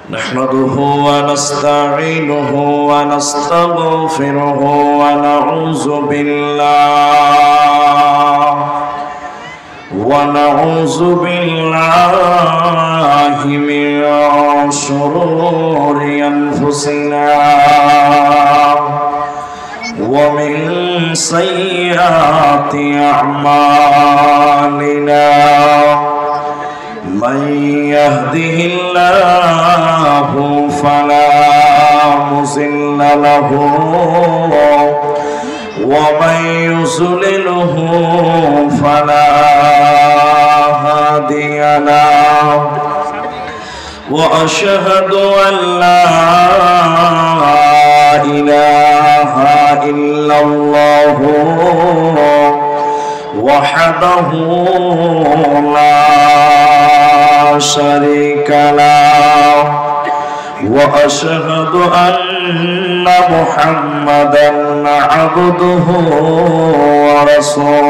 نحمده ونستعينه ونستغفره ونعوذ بالله من شرور أنفسنا ومن سيئات أعمالنا من يهده الله فلا مضل له ومن يضلله فلا هادي له وأشهد أن لا إله إلا الله وحده لا شريك له وأشهد أن محمدا عبده ورسوله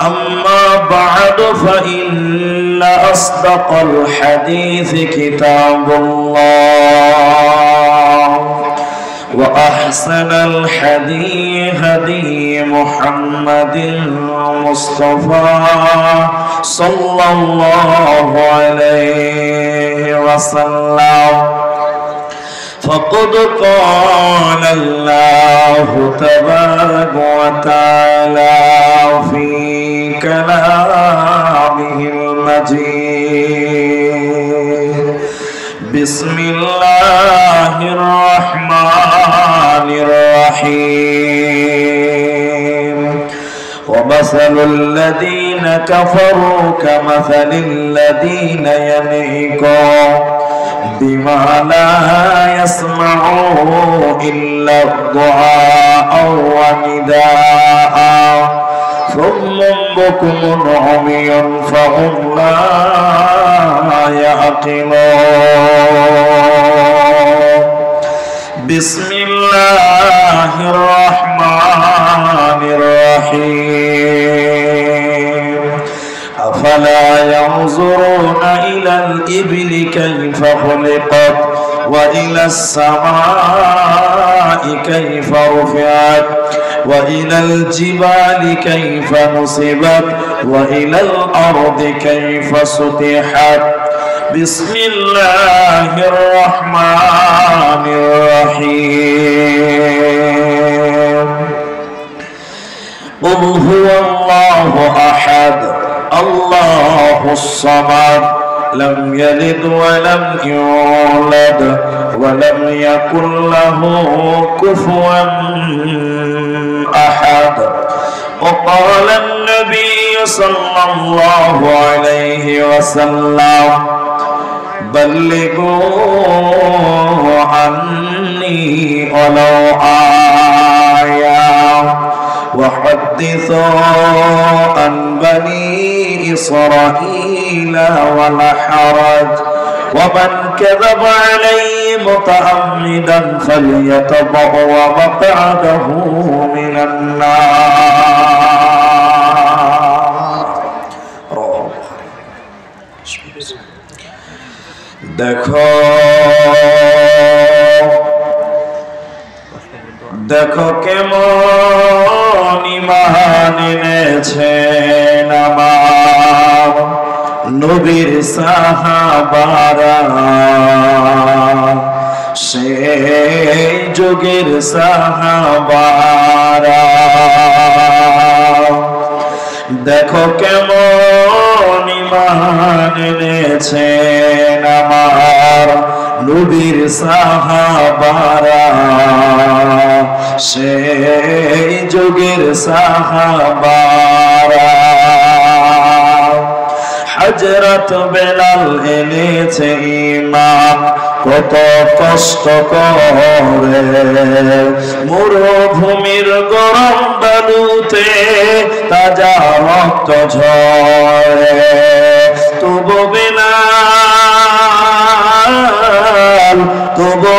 أما بعد فإن أصدق الحديث كتاب الله وأحسن الحديث هدي محمد المصطفى صلى الله عليه وسلم فقد قال الله تبارك وتعالى في كلامه المجيد بسم الله الرحمن الرحيم ومثل الذين كفروا كمثل الذين ينعقون بما لا يسمعوا إلا الدعاء ونداء ثم بكم عمي فهم لا يعقلون بسم الله الرحمن الرحيم أفلا ينظرون إلى الإبل كيف خلقت وإلى السماء كيف رفعت وإلى الجبال كيف نصبت وإلى الأرض كيف سطحت بسم الله الرحمن الرحيم قل هو الله أحد الله الصمد لم يلد ولم يولد ولم يكن له كفوا أحد وقال النبي صلى الله عليه وسلم بلغوا عني ولو آية وحدثوا عن بني إسرائيل ولا حرج ومن كذب علي متعمدا فليتبوأ مقعده من النار দেখো কেমন ঈমান এনেছেন আমার নবীর সাহাবারা সেই যুগের সাহাবারা দেখো কেমন ঈমান এনেছেন আমার নবীর সাহাবারা সেই যুগের সাহাবারা হযরত বেলাল এনেছে ঈমান কত কষ্ট করে মরুভূমির গরম বালুতে তাজা রক্ত ঝরে তবু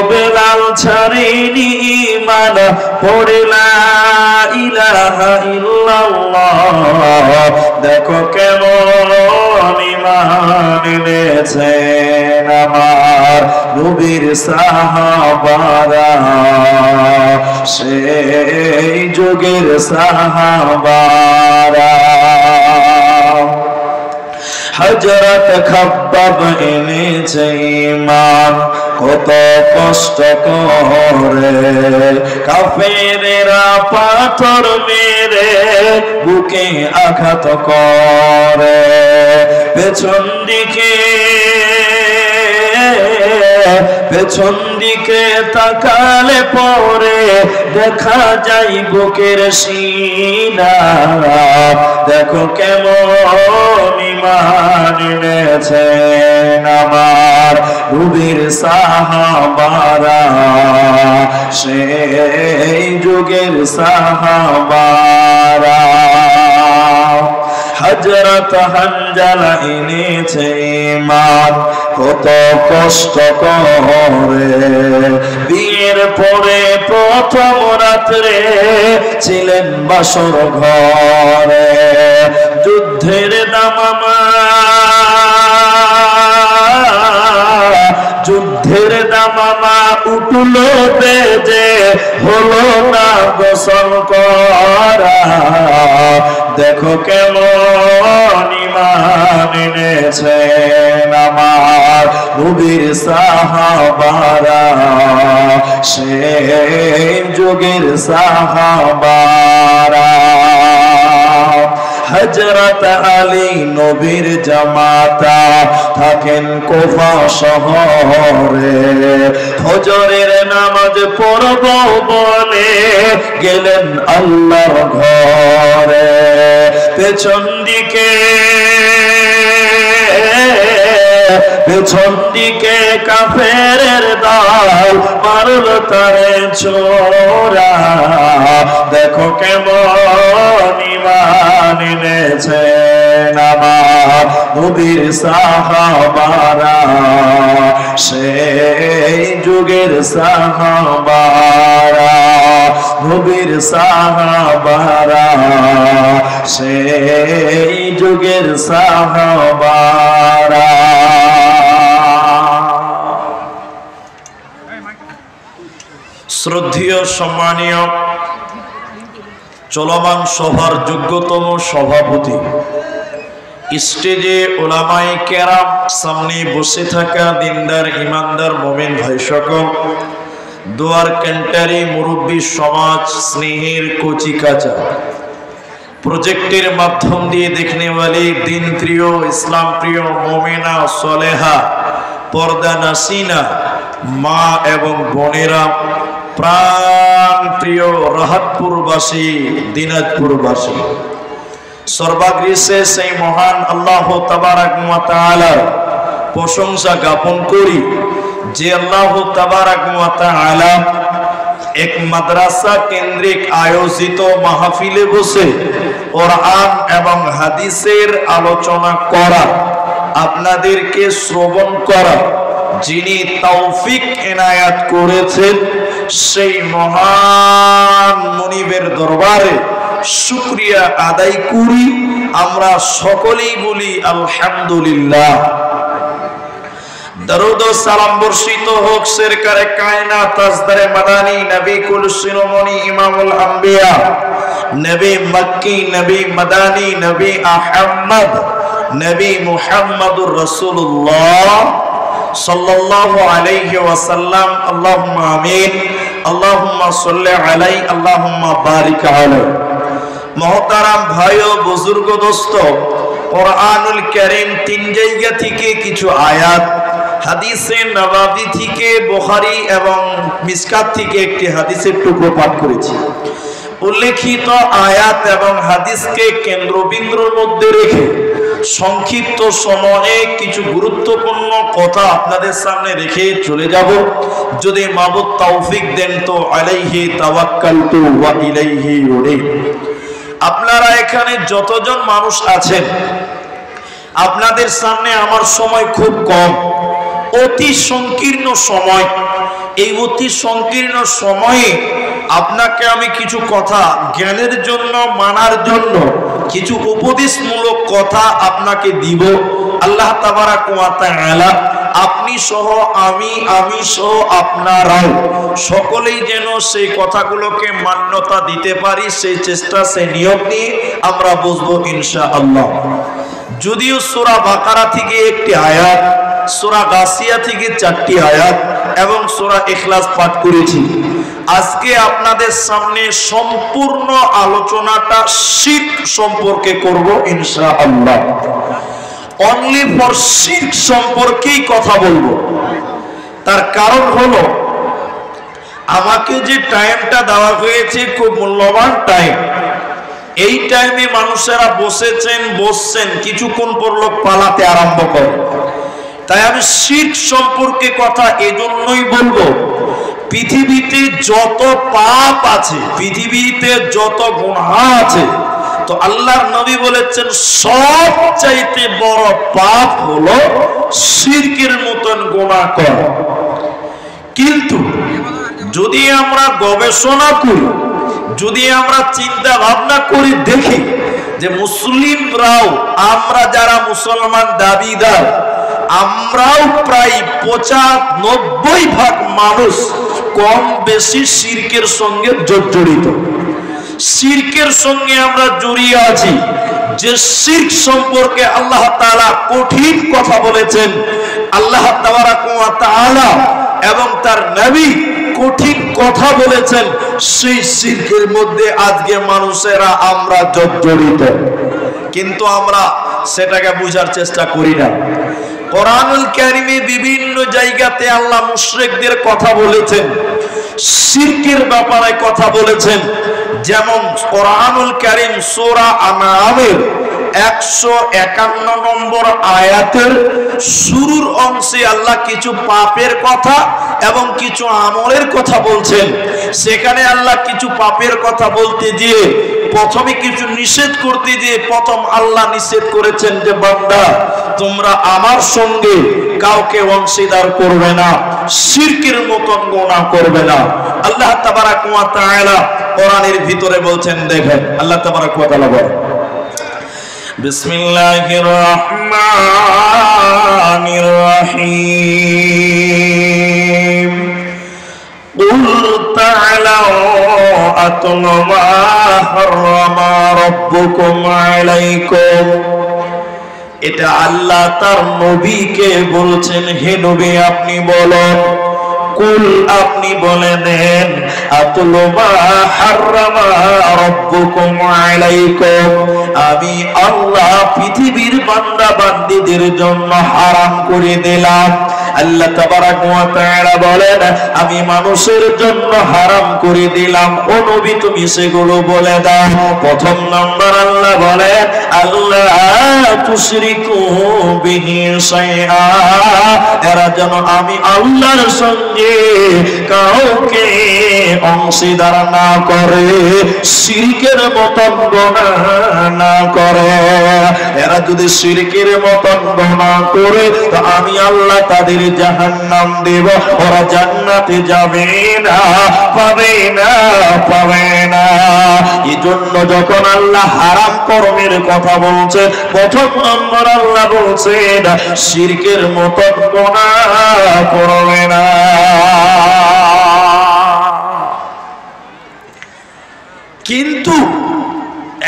বেলাল ছাড়েনি ঈমান পড়ে লা ইলাহা ইল্লাল্লাহ দেখো কেমন এনেছেন আমার নবীর সাহাবারা, সেই যুগের সাহাবারা। হযরত খাব্বাব এনেছে ঈমান কত কষ্ট করে, কাফেরেরা পাথর মেরে বুকে আঘাত করে। পেছন দিকে তাকালে পরে দেখা যায় বুকের সিনা। দেখো কেমন ঈমান এনেছেন আমার নবীর সাহাবারা, সেই যুগের সাহাবারা। হযরত হানজালা এনেছে ঈমান কত কষ্ট করে, বিয়ের পরে প্রথম রাত্রে ছিলেন বাসর ঘরে। যুদ্ধের দামামা উঠল বেজে, হলো না গোসল করা। দেখো কেমন ঈমান এনেছেন আমার নবীর সাহাবারা, সেই যুগের সাহাবারা। হযরত আলী নবীর জামাতা থাকেন কুফা শহরে, ফজরের নামাজ পড়ব বলে গেলেন আল্লাহর ঘরে। পেছন দিকে কাফেরের দল মারল তারে ছোরা। দেখো কেমন ঈমান এনেছেন আমার নবীর সাহাবারা, সেই যুগের সাহাবারা। নবীর সাহাবারা, সেই যুগের সাহাবারা। শ্রদ্ধেয় সম্মানীয় চলমান সভার যোগ্যতম সভাপতি, স্টেজে ওলামায়ে কেরাম, সামনে বসে থাকা দিনদার ইমানদার মুমিন ভাই সকল, দোয়ার ক্যান্টারি মুরব্বী সমাজ, স্নেহের কচি কাঁচা, প্রজেক্টের মাধ্যম দিয়ে দেখনে वाली দিন প্রিয়, ইসলাম প্রিয় মুমিনা সলেহা, পর্দা নাসিনা মা এবং বোনেরা, প্রাণ প্রিয় রাহাতপুরবাসী, দিনাজপুরবাসী, সর্বাগ্রে সেই মহান আল্লাহ তাবারাক ওয়া তাআলার প্রশংসা জ্ঞাপন করি যে আল্লাহ তাবারাক ওয়া তাআলা এক মাদ্রাসা কেন্দ্রিক আয়োজিত মাহফিলে বসে কোরআন এবং হাদিসের আলোচনা করা, আপনাদেরকে শ্রবণ করা যিনি তৌফিক এনায়াত করেছেন, সেই মহান মুনিবের দরবারে শুকরিয়া আদায় করি। আমরা সকলেই বলি আলহামদুলিল্লাহ। দরুদ ও সালাম বর্ষিত হোক সরকারে কায়নাত তাজদারে মাদানী নবী কুল শিরোমণি ইমামুল আম্বিয়া, নবী মক্কি, নবী মাদানী, নবী আহমদ, নবী মুহাম্মদুর রাসূলুল্লাহ সাল্লাল্লাহু আলাইহি ওয়াসাল্লাম। আল্লাহুম্মা আমিন, আল্লাহুম্মা সাল্লি আলাইহি, আল্লাহুম্মা বারিক আলাইহি। মুহতারাম ভাই ও বুজুর্গ দোস্ত, কোরআনুল কারীম তিন জায়গা থেকে কিছু আয়াত, হাদিসে নববী থেকে, বুখারী এবং মিশকাত থেকে একটি হাদিসের টুকরো পাঠ করেছি। উল্লেখিত আয়াত এবং হাদিসকে কেন্দ্রবিন্দুর মধ্যে রেখে সংক্ষিপ্ত সময়ে কিছু গুরুত্বপূর্ণ কথা আপনাদের সামনে রেখে চলে যাব। যদি মাবুদ তৌফিক দেন তো আলাইহি তাওয়াক্কালতু ওয়া ইলাইহি উনীব। আপনারা এখানে যতজন মানুষ আছেন, আপনাদের সামনে আমার সময় খুব কম, অতি সংকীর্ণ সময়। এই অতি সংকীর্ণ সময়ে আপনাকে আমি কিছু কথা জ্ঞানের জন্য, মানার জন্য কিছু উপদেশমূলক কথা আপনাকে দিব। আল্লাহ আল্লাহ তাবারাক ওয়া তাআলা আপনি সহ আমি সহ আপনারাও সকলেই যেন সেই কথাগুলোকে মান্যতা দিতে পারি, সেই চেষ্টা সেই নিয়ম নিয়ে আমরা বুঝবো ইনশাআল্লাহ। যদিও সূরা বাকারা থেকে একটি আয়াত, সূরা গাসিয়া থেকে 4টি আয়াত এবং সূরা ইখলাস পাঠ করেছি, আজকে আপনাদের সামনে সম্পূর্ণ আলোচনাটা শিরক সম্পর্কে করব ইনশাআল্লাহ। অনলি ফর শিরক সম্পর্কেই কথা বলবো। তার কারণ হলো আমাকে যে টাইমটা দেওয়া হয়েছে খুব মূল্যবান টাইম। এই টাইমে মানুষেরা বসছেন, কিছুক্ষণ পর লোক পালাতে আরম্ভ করে। তাই আমি শিরক সম্পর্কে কথা এজন্যই বলবো, পৃথিবীতে যত পাপ আছে, পৃথিবীতে যত গুনাহ আছে, তো আল্লাহর নবী বলেছেন সবচাইতে বড় পাপ হলো শিরকের মতন গুনাহ করা। কিন্তু যদি আমরা গবেষণা করি, যদি আমরা চিন্তা ভাবনা করি, দেখি যে মুসলিমরাও, আমরা যারা মুসলমান দাবিদার, আমরাও প্রায় 95% মানুষ কম বেশি শিরকের সঙ্গে জড়িত। শিরকের সঙ্গে আমরা জড়িয়ে আছি। যে শিরক সম্পর্কে আল্লাহ তাআলা কঠিন কথা বলেছেন, আল্লাহ তাবারাক ওয়া তাআলা এবং তার নবী কঠিন কথা বলেছেন, সেই শিরকের মধ্যে আজকে মানুষেরা আমরা জড়িত, কিন্তু আমরা সেটাকে বোঝার চেষ্টা করি না। কোরআনুল কারীমে বিভিন্ন জায়গাতে আল্লাহ মুশরিকদের কথা বলেছেন, শিরকের ব্যাপারে কথা বলেছেন। যেমন কোরআনুল কারীম সূরা আনআমের 151 নম্বর আয়াতের শুরুর অংশে আল্লাহ কিছু পাপের কথা এবং কিছু আমলের কথা বলছেন। সেখানে আল্লাহ কিছু পাপের কথা বলতে গিয়ে প্রথমে কিছু নিষেধ করতে গিয়ে প্রথম আল্লাহ নিষেধ করেছেন যে বান্দা তোমরা আমার সঙ্গে কাউকে অংশীদার করবে না, শিরকের মতন গুনাহ করবে না। আল্লাহ তাবারাক ওয়া তাআলা কোরআনের ভিতরে বলছেন, দেখেন আল্লাহ তাবারাক ওয়া তাআলা বলেন, বিসমিল্লাহির রহমানির রহিম, কুল তাআলাউ আতলু মা হারামা রাব্বুকুম আলাইকুম। এটা আল্লাহ তার নবীকে বলছেন, হে নবী আপনি বলুন, কুল আপনি বলে দেন, আতলু মা হারামা রাব্বুকুম আলাইকুম, আমি আল্লাহ পৃথিবীর বান্দা বান্দীদের জন্য হারাম করে দিলাম। আল্লাহ তাবারাক ওয়া তাআলা বলেন, আমি মানুষের জন্য হারাম করে দিলাম। ও নবী তুমি সেগুলো বলে দাও। প্রথম নাম্বার আল্লাহ বলেন, আল্লাহ তুশরিকু বিহি শাইআ, এরা যেন আমি আল্লাহর সঙ্গে কাউকে অংশীদার না করে, শিরকের মতন গুনাহ না করে। এরা যদি শিরকের মতন গুনাহ করে তো আমি আল্লাহ তাদের জাহান্নাম দেব, ওরা জান্নাতে যাবে না, পাবে না, পাবে না। এজন্য যখন আল্লাহ হারাম কর্মের কথা বলছে, প্রথম নম্বর আল্লাহ বলছেন শিরকের মতন গুনাহ করবে না। কিন্তু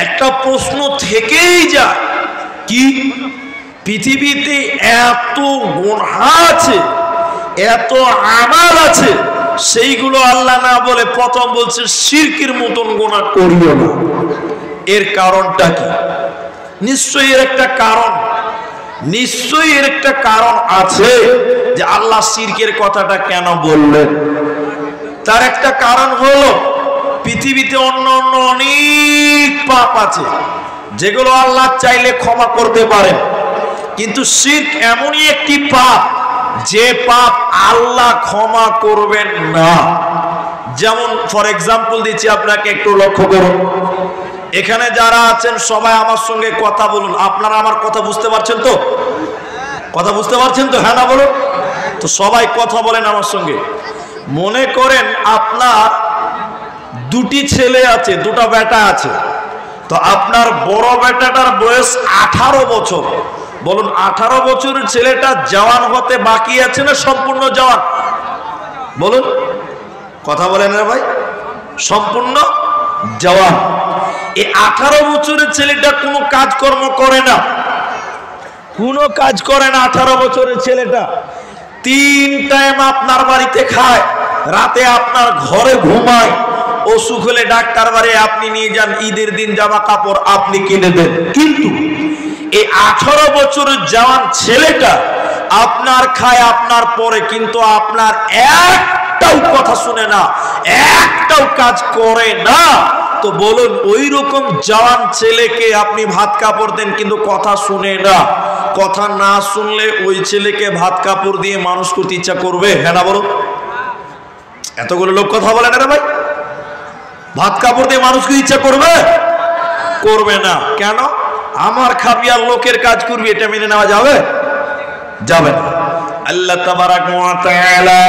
একটা প্রশ্ন থেকেই যায়, কি পৃথিবীতে এত গুনাহ আছে, এত আমাল আছে, সেইগুলো আল্লাহ না বলে প্রথম বলছে শিরকের মতন গুনাহ করিও না। এর কারণটা কি? নিশ্চয়ই এর একটা কারণ, নিশ্চয়ই এর একটা কারণ আছে যে আল্লাহ শিরকের কথাটা কেন বললেন। তার একটা কারণ হলো পৃথিবীতে অন্য অন্য অনেক পাপ আছে যেগুলো আল্লাহ চাইলে ক্ষমা করতে পারেন, কিন্তু শিরক এমনই একটি পাপ যে পাপ আল্লাহ ক্ষমা করবেন না। যেমন ফর এক্সাম্পল দিচ্ছি আপনাকে, একটু লক্ষ্য করুন। এখানে যারা আছেন সবাই আমার সঙ্গে কথা বলুন। আপনারা আমার কথা বুঝতে পারছেন তো? কথা বুঝতে পারছেন তো? হ্যাঁ না বলুন তো। সবাই কথা বলেন আমার সঙ্গে। মনে করেন আপনার দুটি ছেলে আছে, দুটা বেটা আছে। তো আপনার বড় বেটাটার বয়স 18 বছর, বলুন 18 বছরের ছেলেটা জওয়ান হতে বাকি আছে না সম্পূর্ণ জওয়ান? বলুন, কথা বলেন না ভাই, সম্পূর্ণ জওয়ান। এই 18 বছরের ছেলেটা কোনো কাজকর্ম করে না, কোনো কাজ করে না। 18 বছরের ছেলেটা 3 টাইম আপনার বাড়িতে খায়, রাতে আপনার ঘরে ঘুমায়, অসুখ হলে ডাক্তার বাড়ি আপনি নিয়ে যান, ঈদের দিন জামা কাপড় আপনি কিনে দেন। কিন্তু এই 18 বছরের জওয়ান ছেলেটা আপনার খায়, আপনার পরে, কিন্তু আপনার একটাও কথা শুনে না, একটাও কাজ করে না। তো বলুন, ওই রকম জওয়ান ছেলেকে আপনি ভাত কাপড় দেন কিন্তু কথা শুনে না। কথা না শুনলে ওই ছেলেকে ভাত কাপড় দিয়ে মানুষ করতে ইচ্ছা করবে? হ্যাঁ না বলুন? এতগুলো লোক কথা বলে না রে ভাই, ভাত কাপড় দিয়ে মানুষ করতে ইচ্ছা করবে? করবে না। কেন? আমার খাবি আর লোকের কাজ করবি, এটা মেনে নেওয়া যাবে? যাবে না। আল্লাহ তাবারাক ওয়া তাআলা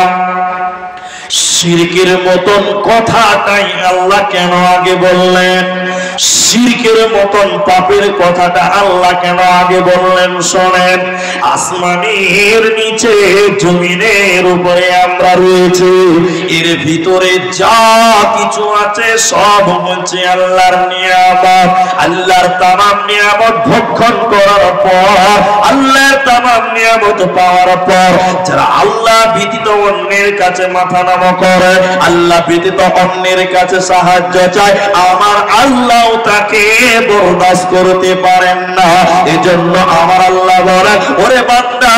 শিরকের মতন কথাটাই আল্লাহ কেন আগে বললেন? শিরকের মতন পাপের কথাটা আল্লাহ কেন আগে বললেন? শোনেন, আসমানের নিচে জমিনের উপরে আমরা রয়েছে, এর ভিতরে যা কিছু আছে সব হচ্ছে আল্লাহর নিয়ামত। আল্লাহর তামাম নিয়ামত ভক্ষণ করার পর, আল্লাহর তামাম নিয়ামত পাওয়ার পর যারা আল্লাহ ব্যতীত অন্যের কাছে মাথা নত করে, আল্লাহ ব্যতীত অন্যের কাছে সাহায্য চায়, আমার আল্লাহ তাকে বরদাস্ত করতে পারেন না। এজন্য আমার আল্লাহ বলেন, ওরে বান্দা,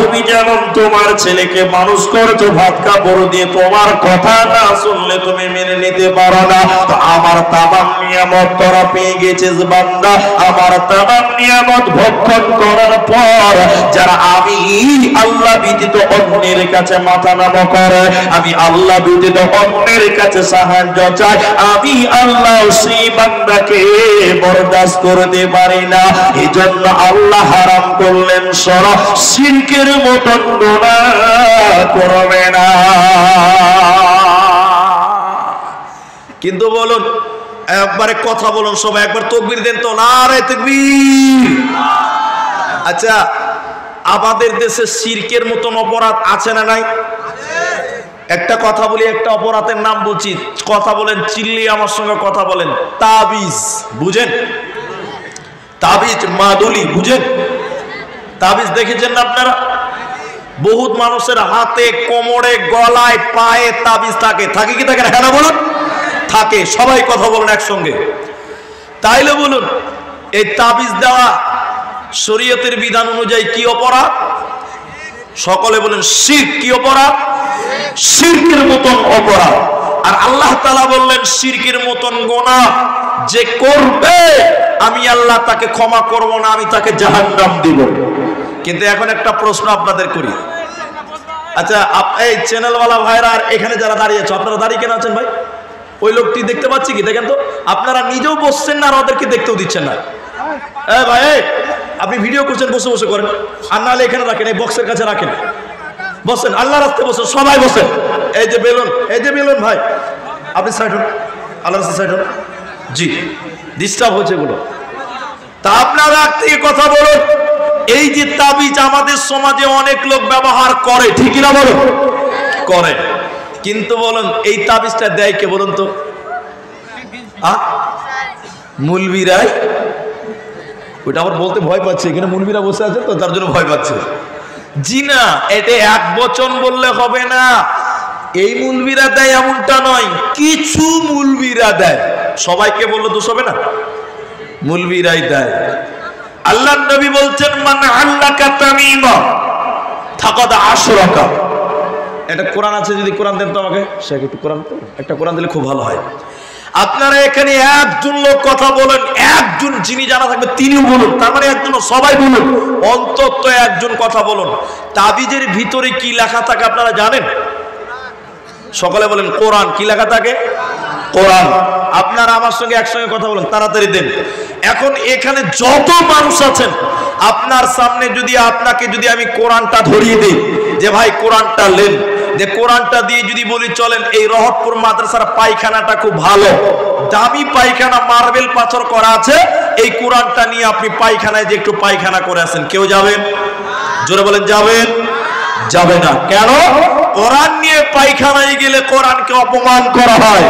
তুমি যেমন তোমার ছেলেকে মানুষ করছো ভাত কাপড় দিয়ে, তোমার কথা না শুনলে তুমি মেনে নিতে পারো না, তো আমার তামাম নিয়ামত তোরা পেয়ে গেছিস বান্দা। আমার তামাম নিয়ামত ভক্ষণ করার পর যারা আমি আল্লাহ ব্যতীত অন্যের কাছে মাথা নত করে, আমি আল্লাহ ব্যতীত অন্যের কাছে সাহায্য চাই, আমি আল্লাহ সেই বান্দাকে বরদাস্ত করতে পারি না। এজন্য আল্লাহ হারাম করলেন, সরা শিরকের মতন গুনাহ করবে না। কিন্তু বলুন, একবারে কথা বলুন সবাই, একবার তাকবীর দেন তো, নারে তাকবীর। আচ্ছা, আমাদের দেশে শিরকের মতন অপরাধ আছে না নাই? একটা কথা বলি, একটা অপরাধের নাম বলছি, কথা বলেন, চিল্লি আমার সঙ্গে কথা বলেন। তাবিজ বুঝেন? তাবিজ মাদুলি বুঝেন? তাবিজ দেখেছেন না আপনারা? বহুত মানুষের হাতে, কোমরে, গলায়, পায়ে তাবিজ থাকে। থাকে কি থাকে না? হ্যাঁ বলুন, থাকে। সবাই কথা বলুন একসঙ্গে। তাইলে বলুন, এই তাবিজ দেওয়া শরীয়তের বিধান অনুযায়ী কি অপরাধ? সকলে বলেন শিরক। কি অপরাধ? শিরকের মতন অপরাধ। আর আল্লাহ তাআলা বললেন, শিরকের মতন গুনাহ যে করবে আমি আল্লাহ তাকে ক্ষমা করব না, আমি তাকে জাহান্নাম দিব। কিন্তু এখন একটা প্রশ্ন আপনাদের করি। আচ্ছা, এই চ্যানেলওয়ালা ভাইরা আর এখানে যারা দাঁড়িয়ে আছে, আপনারা দাঁড়িয়ে কেন আছেন ভাই? ওই লোকটি দেখতে পাচ্ছি কি? দেখেন তো, আপনারা নিজেও বসছেন না আর ওদেরকে দেখতেও দিচ্ছেন না। ভাই, আপনি ভিডিও করছেন, বসে বসে করেন, আর নাহলে এখানে রাখেন, এই বক্সের কাছে রাখেন, বসেন, আল্লাহ রাস্তায় বসেন, সবাই বসেন। এই যে বেলুন, এই যে বেলুন ভাই, আপনি সাইড হন, আল্লাহ রাস্তায় সাইড হন। জি, ডিস্টার্ব হচ্ছে এগুলো। তা আপনারা থেকে কথা বলুন, এই যে তাবিজ আমাদের সমাজে অনেক লোক ব্যবহার করে, ঠিক না বলুন? করে। কিন্তু বলুন, এই তাবিজটা দেয় কে বলুন তো? মুলবিরাই। ওইটা আবার বলতে ভয় পাচ্ছে, এখানে মুলবিরা বসে আছে তো, তার জন্য ভয় পাচ্ছে। জি না, এটা এক বচন বললে হবে না। এই মুলবিরা দেয় এমনটা নয়, কিছু মুলবিরা দেয়। সবাইকে বললে দোষ হবে না, মুলবিরাই দেয়। আল্লাহ নবী বলছেন, মান আল্লাকা তামিমা ফাকাদ আশরাকা। এটা কোরআন আছে, যদি কোরআন দেন তো আমাকে। শেখ একটু কোরআন তো, একটা কোরআন দিলে খুব ভালো হয়। আপনারা এখানে একজন লোক কথা বলেন, একজন যিনি জানা থাকবে তিনি বলুন, তার মানে একজন, সবাই বলুন, অন্তত একজন কথা বলুন। তাবিজের ভিতরে কি লেখা থাকে আপনারা জানেন? সকলে বলেন কোরআন। কি লেখা থাকে? কোরআন। আপনারা আমার সঙ্গে একসঙ্গে কথা বলুন, তাড়াতাড়ি দেন। এখন এখানে যত মানুষ আছেন, আপনার সামনে যদি আপনাকে যদি আমি কোরআনটা ধরিয়ে দিই যে ভাই কোরআনটা নেন, যে কোরআনটা দিয়ে যদি বলি চলেন এই রহতপুর মাদ্রাসার পায়খানাটা খুব ভালো, দামি পায়খানা, মার্বেল পাথর করা আছে, এই কোরআনটা নিয়ে আপনি পায়খানায় যে একটু পায়খানা করে আসেন, কেউ যাবেন? জোরে বলেন যাবেন? যাবে না। কেন? কোরআন নিয়ে পায়খানায় গেলে কোরআনকে অপমান করা হয়,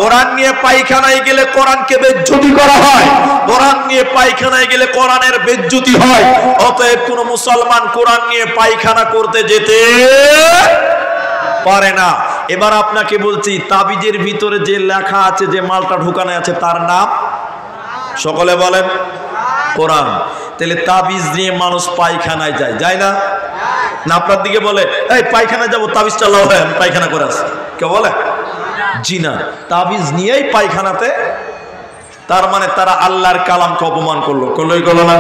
কোরআন নিয়ে পায়খানায় গেলে কোরআনকে বেজ্জতি করা হয়, কোরআন নিয়ে পায়খানায় গেলে কোরআনের বেজ্জতি হয়। অতএব কোন মুসলমান কোরআন নিয়ে পায়খানা করতে যেতে পারে না। এবার আপনাকে বলছি, তাবিজের ভিতরে যে লেখা আছে, যে মালটা ঢুকানো আছে, তার নাম সকলে বলেন কোরআন। তাহলে তাবিজ নিয়ে মানুষ পায়খানায় যায়, যায় না? না আপনার দিকে বলে এই পায়খানা যাবো, তাবিজটা লাও, আমি পায়খানা করে আসি, কেউ বলে? জি না, তাবিজ নিয়েই পায়খানাতে। তার মানে তারা আল্লাহর কালামকে অপমান করলো, করলোই করলো না?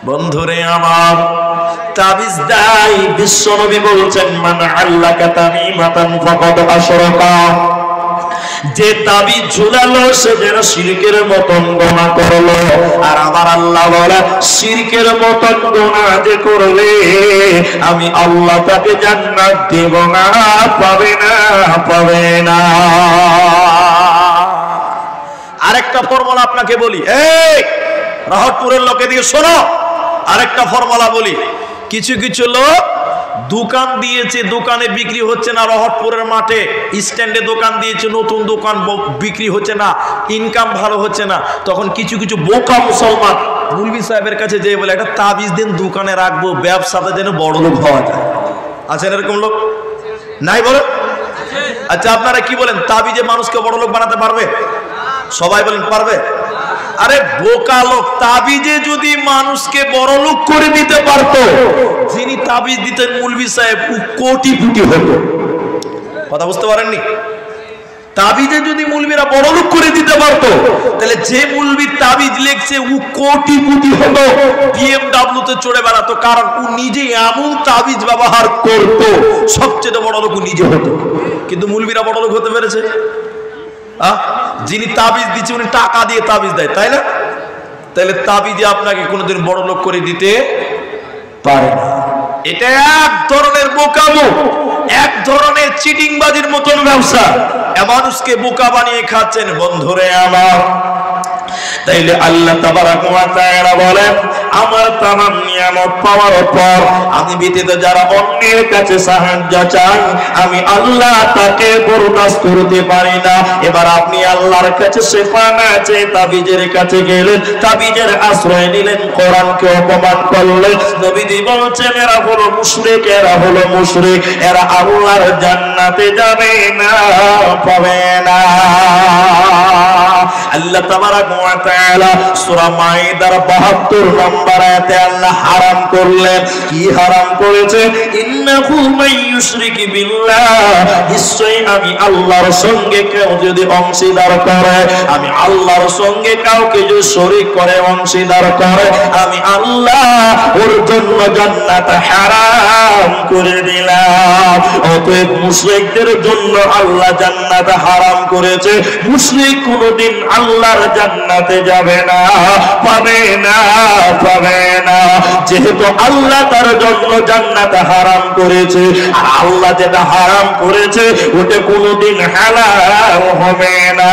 বন্ধুরে আমার, তাবিজ দাই বিশ্বনবী বলছেন মান আল্লাকা তামিমাতান ফাকাদ আশরাকা, যে তাবিজ ঝুলালো সে যেন শিরকের মতন গুনাহ করলো। আর আমার আল্লাহ বলে শিরকের মতন গুনাহ যে করবে আমি আল্লাহ তাকে জান্নাত দেব না, পাবে না, পাবে না। আরেকটা ফর্মুলা আপনাকে বলি, এই রহতপুরের লোকে দিয়ে শোনো, আরেকটা ফর্মুলা বলি। কিছু কিছু লোক দোকান দিয়েছে, দোকানে বিক্রি হচ্ছে না, রহতপুরের মাঠে স্ট্যান্ডে দোকান দিয়েছে, নতুন দোকান বিক্রি হচ্ছে না, ইনকাম ভালো হচ্ছে না। তখন কিছু কিছু বোকা মুসলমান মুলবি সাহেবের কাছে যেয়ে বলে একটা তাবিজ দিন, দোকানে রাখবো, ব্যবসাতে যেন বড় লোক হওয়া যায়। আছেন এরকম লোক? নাই বলে? আচ্ছা আপনারা কি বলেন, তাবিজে মানুষকে বড় লোক বানাতে পারবে? সবাই বলেন পারবে? আরে বোকা লোক, তাবিজে যদি মানুষকে বড় লোক করে দিতে পারতো, যিনি তাবিজ দিতেন মুলবি সাহেব, কোটিপতি হতো। কথা বুঝতে পারেননি? তাবিজে যদি মুলবিরা বড় লোক করে দিতে পারতো, তাহলে যে মুলবি তাবিজ লিখছে ও কোটিপতি হতো, BMW তে চড়ে বেড়াতো। কারণ ও নিজে এমন তাবিজ ব্যবহার করতো, সবচেয়ে বড় লোক নিজে হতো। কিন্তু মুলবিরা বড় লোক হতে পেরেছে? যিনি তাবিজ দিচ্ছে উনি টাকা দিয়ে তাবিজ দেয়, তাই না? তাহলে তাবিজে আপনাকে কোনোদিন বড় লোক করে দিতে পারে না। এটা এক ধরনের বোকামো, এক ধরনের চিটিংবাজির মতন ব্যবসা। মানুষকে বোকা বানিয়ে খাচ্ছেন বন্ধুরে আমার। তাইলে আল্লাহ তাবারাক ওয়া তাআলা বলেন আমার তামাম নিয়ামত পাওয়ার পর আমি ব্যতীত যারা অন্যের কাছে সাহায্য চান, আমি আল্লাহ তাকে বরদাস্ত করতে পারি না। এবার আপনি আল্লাহর কাছে শেফা না চেয়ে তাবিজের কাছে গেলেন, তাবিজের আশ্রয় নিলেন, কোরআনকে অপমান করলেন। নবীজি বলছেন এরা হলো মুশরিক, এরা হলো মুশরিক, এরা আল্লাহর জান্নাতে যাবে না, পাবে না। আল্লাহ তাবারাক ওয়া তাআলা সূরা মাইদার 72 নম্বর আয়াতে আল্লাহ হারাম করলেন। কি হারাম করেছে? ইন্নাহু মাইয়ুশরিক বিল্লাহ, নিশ্চয়ই আমি আল্লাহর সঙ্গে কেউ যদি অংশীদার করে, আমি আল্লাহর সঙ্গে কাউকে যদি শরীক করে, অংশীদার করে, আমি আল্লাহ ওর জন্য জান্নাত হারাম করে দিলাম। অতএব মুশরিকদের জন্য আল্লাহ জান্নাত হারাম করেছে। মুশরিক কোনদিন আল্লাহর জান্নাতে যাবে না, পাবে না, পাবে না। যেহেতু আল্লাহ তার জন্য জান্নাত হারাম করেছে, আর আল্লাহ যেটা হারাম করেছে ওটা কোনদিন হালাল হবে না।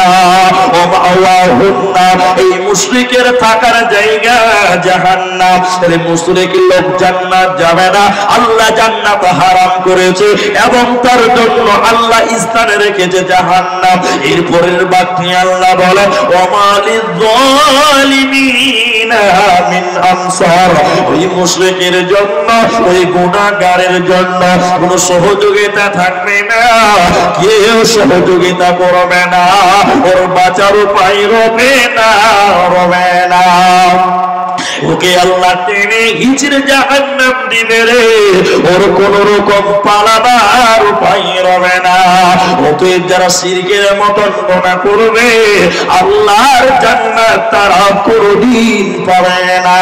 ও মাওয়াহুন্না, এই মুশরিকের থাকার জায়গা জাহান্নাম। তাহলে মুশরিক লোক জান্নাত যাবে না, আল্লাহ জান্নাত হারাম করেছে এবং তার জন্য আল্লাহ স্থানে রেখেছে জাহান্নাম। এরপরের বাক্যে আল্লাহ বলেন ওয়ামালিয যালিমিনা মিন আনসার, ওই মুশরিকের জন্য, ওই গুনাহগারের জন্য কোনো সহযোগিতা থাকবে না, কেউ সহযোগিতা করবে না, ওর বাঁচার উপায় রবে না, রবে না। ওকে আল্লাহ টেনে হিচড়ে জাহান্নাম দিবে রে, ওর কোন রকম পালাবার উপায় রবে না। ওকে যারা শিরকের মতন গুনাহ করবে আল্লাহর জান্নাত তারা কোনদিন পাবে না।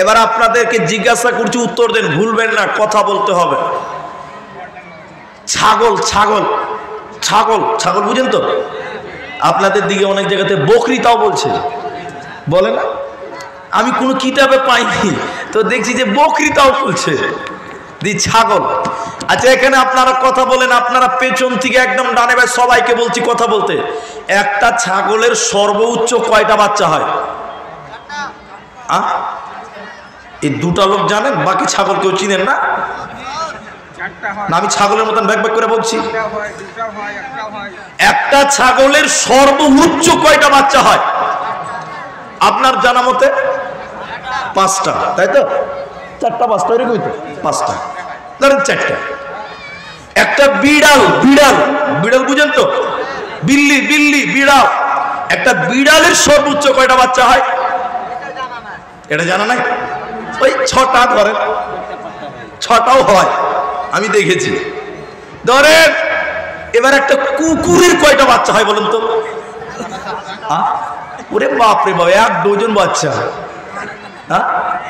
এবার আপনাদেরকে জিজ্ঞাসা করছি, উত্তর দেন, ভুলবেন না, কথা বলতে হবে। ছাগল, ছাগল, ছাগল, ছাগল বুঝেন তো? আপনাদের দিকে অনেক জায়গাতে বকরি তাও বলছে, বলে না? আমি কোনো কিতাবে পাইনি, তো দেখছি যে বকরি তাও বলছে। ছাগল, আচ্ছা এখানে আপনারা কথা বলেন, আপনারা পেছন থেকে একদম ডানে ভাই সবাইকে বলছি কথা বলতে। একটা ছাগলের সর্বোচ্চ কয়টা বাচ্চা হয়? এই দুটা লোক জানেন, বাকি ছাগল কেউ চিনেন না? আমি ছাগলের মতন ব্যাক ব্যাক করে বলছি। একটা ছাগলের সর্বোচ্চ কয়টা বাচ্চা হয় আপনার জানা মতে? 5টা, তাই তো? 4টা 5টা এরকমই তো, 5টা ধরেন 4টা। একটা বিড়াল, বিড়াল বিড়াল বুঝেন তো? বিল্লি বিল্লি বিড়াল, একটা বিড়ালের সর্বোচ্চ কয়টা বাচ্চা হয় এটা জানা নাই? ওই 6টা ধরেন, 6টাও হয়, আমি দেখেছি। ধরেন এবার একটা কুকুরের কয়টা বাচ্চা হয় বলেন তো? ওরে বাপরে বাপ, 1 ডজন বাচ্চা।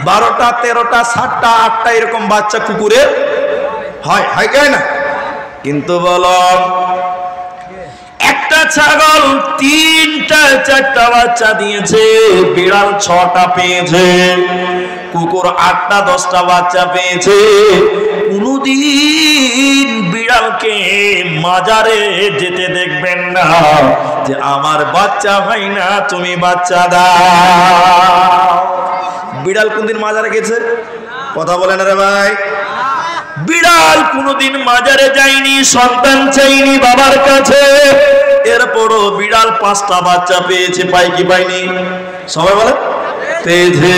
12টা 13টা 7টা 8টা এরকম বাচ্চা কুকুরের হয়, হয় কেন না? কিন্তু বলো একটা ছাগল 3টা 4টা বাচ্চা দিয়েছে, বিড়াল 6টা পেয়েছে, কুকুর 8টা 10টা বাচ্চা পেয়েছে। কোনদিন বিড়ালকে মাজারে যেতে দেখবেন না যে আমার বাচ্চা হয় না, তুমি বাচ্চা দাও। বিড়াল কোনদিন মাজারে গেছে? কথা বলেন রে ভাই। বিড়াল কোনদিন মাজারে যায়নি, সন্তান চাইনি বাবার কাছে। এরপরও বিড়াল 5টা বাচ্চা পেয়েছে, পাই কি পাইনি? সবাই বলে পেয়েছে।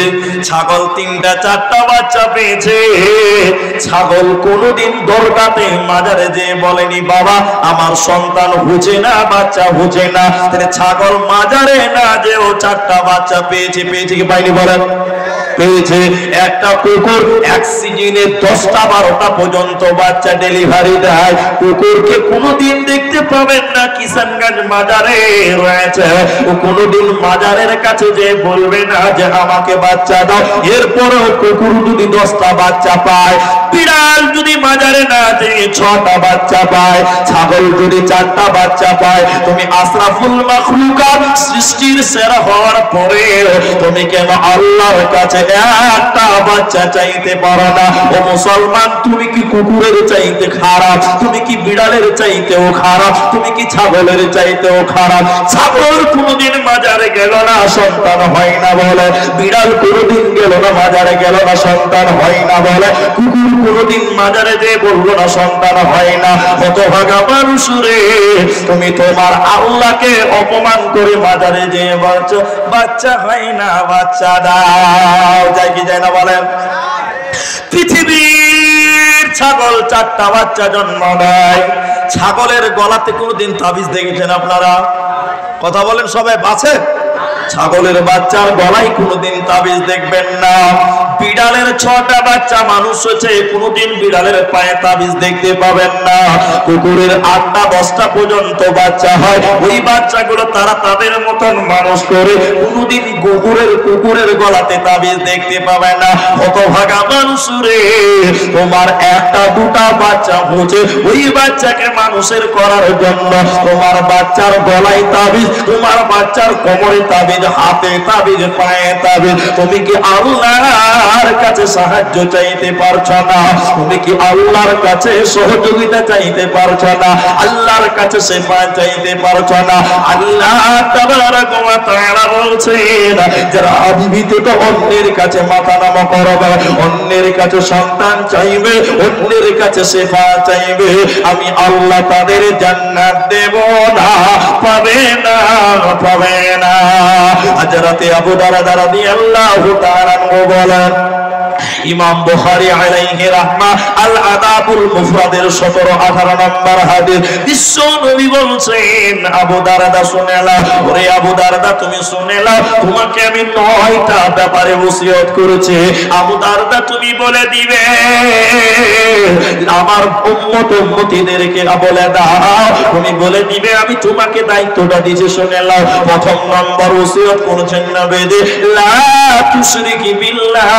ছাগল 3টা 4টা বাচ্চা পেয়েছে। ছাগল কোনদিন দরগাতে মাজারে যে বলেনি বাবা আমার সন্তান হচ্ছে না, বাচ্চা হচ্ছে না। তাহলে ছাগল মাজারে না যে ও 4টা বাচ্চা পেয়েছে, পেয়েছে কি পাইনি বলেন? পেয়েছে। একটা কুকুর এক সিজনে 10টা 12টা পর্যন্ত বাচ্চা ডেলিভারি দেয়। কুকুরকে কোনদিন দেখতে পাবেন না কিষানগঞ্জ মাজারে রয়েছে, ও কোনদিন মাজারের কাছে যে বলবে না যে আমাকে বাচ্চা দাও। এরপরও কুকুর যদি 10টা বাচ্চা পায়, বিড়াল যদি মাজারে না যে 6টা বাচ্চা পায়, ছাগল যদি 4টা বাচ্চা পায়, তুমি আশরাফুল মাখলুকাত সৃষ্টির সেরা হওয়ার পরে তুমি কেন আল্লাহর কাছে একটা বাচ্চা চাইতে পারো না? ও মুসলমান, তুমি কি কুকুরের চাইতে খারাপ? তুমি কি বিড়ালের চাইতেও খারাপ? তুমি কি ছাগলের চাইতেও খারাপ? ছাগল কোনদিন মাজারে গেল না, সন্তান হয় না বলে। বিড়াল কোনদিন গেল না মাজারে, গেল না সন্তান হয় না বলে। কুকুর কোনদিন মাজারে যে বললো না সন্তান হয় না। হতভাগা মানুষ রে, তুমি তোমার আল্লাহকে অপমান করে মাজারে যে বলছো বাচ্চা হয় না, বাচ্চা দাও। যায় কি যায় না বলেন? পৃথিবীর ছাগল 4টা বাচ্চা জন্ম দেয়। ছাগলের গলাতে কোনদিন তাবিজ দেখেছেন আপনারা? কথা বলেন সবাই, বাঁচে? ছাগলের বাচ্চার গলায় কোনদিন তাবিজ দেখবেন না। বিড়ালের 6টা বাচ্চা মানুষ হচ্ছে, কোনদিন বিড়ালের পায়ে তাবিজ দেখতে পাবেন না। কুকুরের 8টা 10টা পর্যন্ত বাচ্চা হয়, ওই বাচ্চাগুলো তারা তাদের মতন মানুষ করে, কোনদিন কুকুরের গলাতে তাবিজ দেখতে পাবে না। হতভাগা মানুষ রে, তোমার 1টা 2টা বাচ্চা হচ্ছে, ওই বাচ্চাকে মানুষের করার জন্য তোমার বাচ্চার গলায় তাবিজ, তোমার বাচ্চার কোমরে তাবিজ, হাতে তাবিজ, পায়ে তাবিজ। তুমি কি আল্লাহর কাছে সাহায্য চাইতে পারছো না? তুমি কি আল্লাহর কাছে সহযোগিতা চাইতে পারছো না? আল্লাহর কাছে সেবা চাইতে পারছো না? আল্লাহ তাবারাক ওয়া তাআলা বলছেন, যারা জীবিত অন্যের কাছে মাথা নত করবে, অন্যের কাছে সন্তান চাইবে, অন্যের কাছে সেবা চাইবে, আমি আল্লাহ তাদের জান্নাত দেব না, পাবে না, পাবে না। হযরতে আবু দারদা রাদিয়াল্লাহু তাআলা বলেন, ইমাম বুখারী আলাইহি রাহমা আল আদাবুল মুফরাদের 17-18 নম্বর হাদিস, বিশ্ব নবী বলছেন আবু দারদা শুনে নাও, ওরে আবু দারদা তুমি শুনে নাও, তোমাকে আমি 9টা ব্যাপারে ওসিয়ত করেছি। আবু দারদা তুমি বলে দিবে, আমার উম্মতিদেরকে বলে দাও, তুমি বলে দিবে, আমি তোমাকে দায়িত্বটা দিয়েছি, শুনে নাও। প্রথম নম্বর ওসিয়ত করেছেন নবী, লা তুশরিকি বিল্লাহ,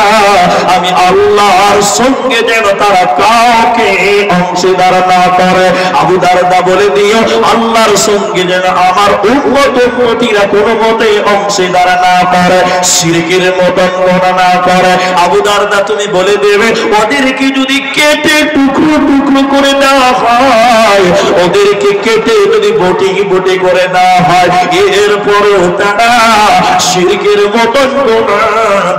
আমি আল্লাহর সঙ্গে যেন তারা কাউকে অংশীদার না করে। আবু দারদা বলে দিও আল্লাহর সঙ্গে যেন আমার উম্মতীরা কোনো মতে অংশীদার না করে, শিরকের মতন গোনা না করে। আবু দারদা তুমি বলে দেবে ওদেরকে যদি কেটে টুকরো টুকরো করে দেওয়া হয়, ওদেরকে কেটে যদি বটি বটি করে দেওয়া হয়, এরপরেও তারা শিরকের মতন গোনা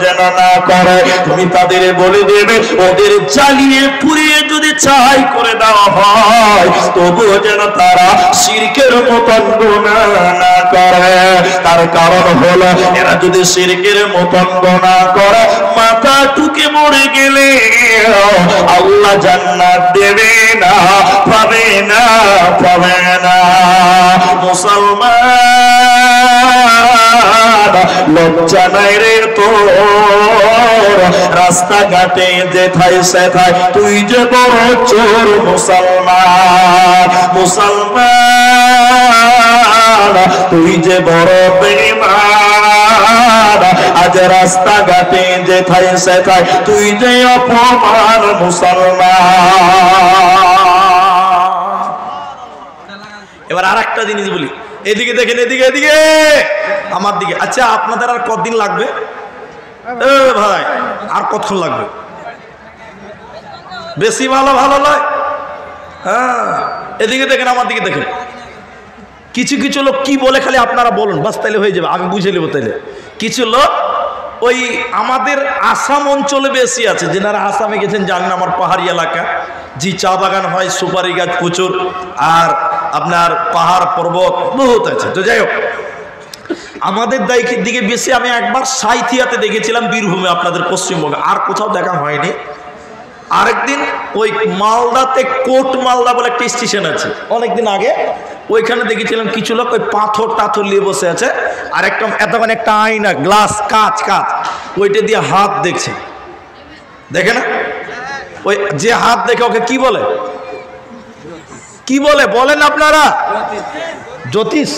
যেন না করে। তুমি তাদের বলে দেবে ওদের জ্বালিয়ে পুড়িয়ে যদি ছাই করে দেওয়া হয়, তবুও যেন তারা শিরকের মতন গোনা না করে। তার কারণ হলো এরা যদি শিরকের মতন গোনা করে, মাথা টুকে মরে গেলে আল্লাহ জান্নাত দেবে না, পাবে না, পাবে না। মুসলমান লজ্জা নাই রে তোর, রাস্তাঘাটে যেথায় সেথায় তুই যে বড় চোর। মুসলমান মুসলমান তুই যে বড় বেঈমান, আজ রাস্তাঘাটে যেথায় সেথায় তুই যে অপমান। মুসলমান এবার আর একটা জিনিস বলি, এদিকে দেখেন, এদিকে এদিকে আমার দিকে। আচ্ছা আপনাদের আর কতদিন লাগবে ভাই? আর কতক্ষণ লাগবে? বেশি ভালো ভালো নয়? হ্যাঁ এদিকে দেখেন, আমার দিকে দেখেন। কিছু কিছু লোক কি বলে খালি আপনারা বলুন, বাস তাইলে হয়ে যাবে, আমি বুঝে নেব। তাইলে কিছু লোক ওই আমাদের আসাম অঞ্চলে বেশি আছে, যেনারা আসামে গেছেন জানেন, আমার পাহাড়ি এলাকা, জি চা বাগান হয়, সুপারি গাছ প্রচুর, আর আপনার পাহাড় পর্বত বহুত আছে। তো যাই হোক, আমাদের দিকে বেশি আমি একবার সাইথিয়াতে দেখেছিলাম, বীরভূমে, আপনাদের পশ্চিমবঙ্গে, আর কোথাও দেখা হয়নি। আরেকদিন ওই মালদাতে কোট মালদা বলে একটা স্টেশন আছে, অনেকদিন আগে ওইখানে দেখেছিলাম কিছু লোক ওই পাথর টাথর নিয়ে বসে আছে, আর একটা এতক্ষণ একটা আয়না, গ্লাস, কাঁচ কাঁচ, ওইটা দিয়ে হাত দেখছে। দেখে না ওই যে হাত দেখে ওকে কি বলে? কি বলে বলেন আপনারা? জ্যোতিষ।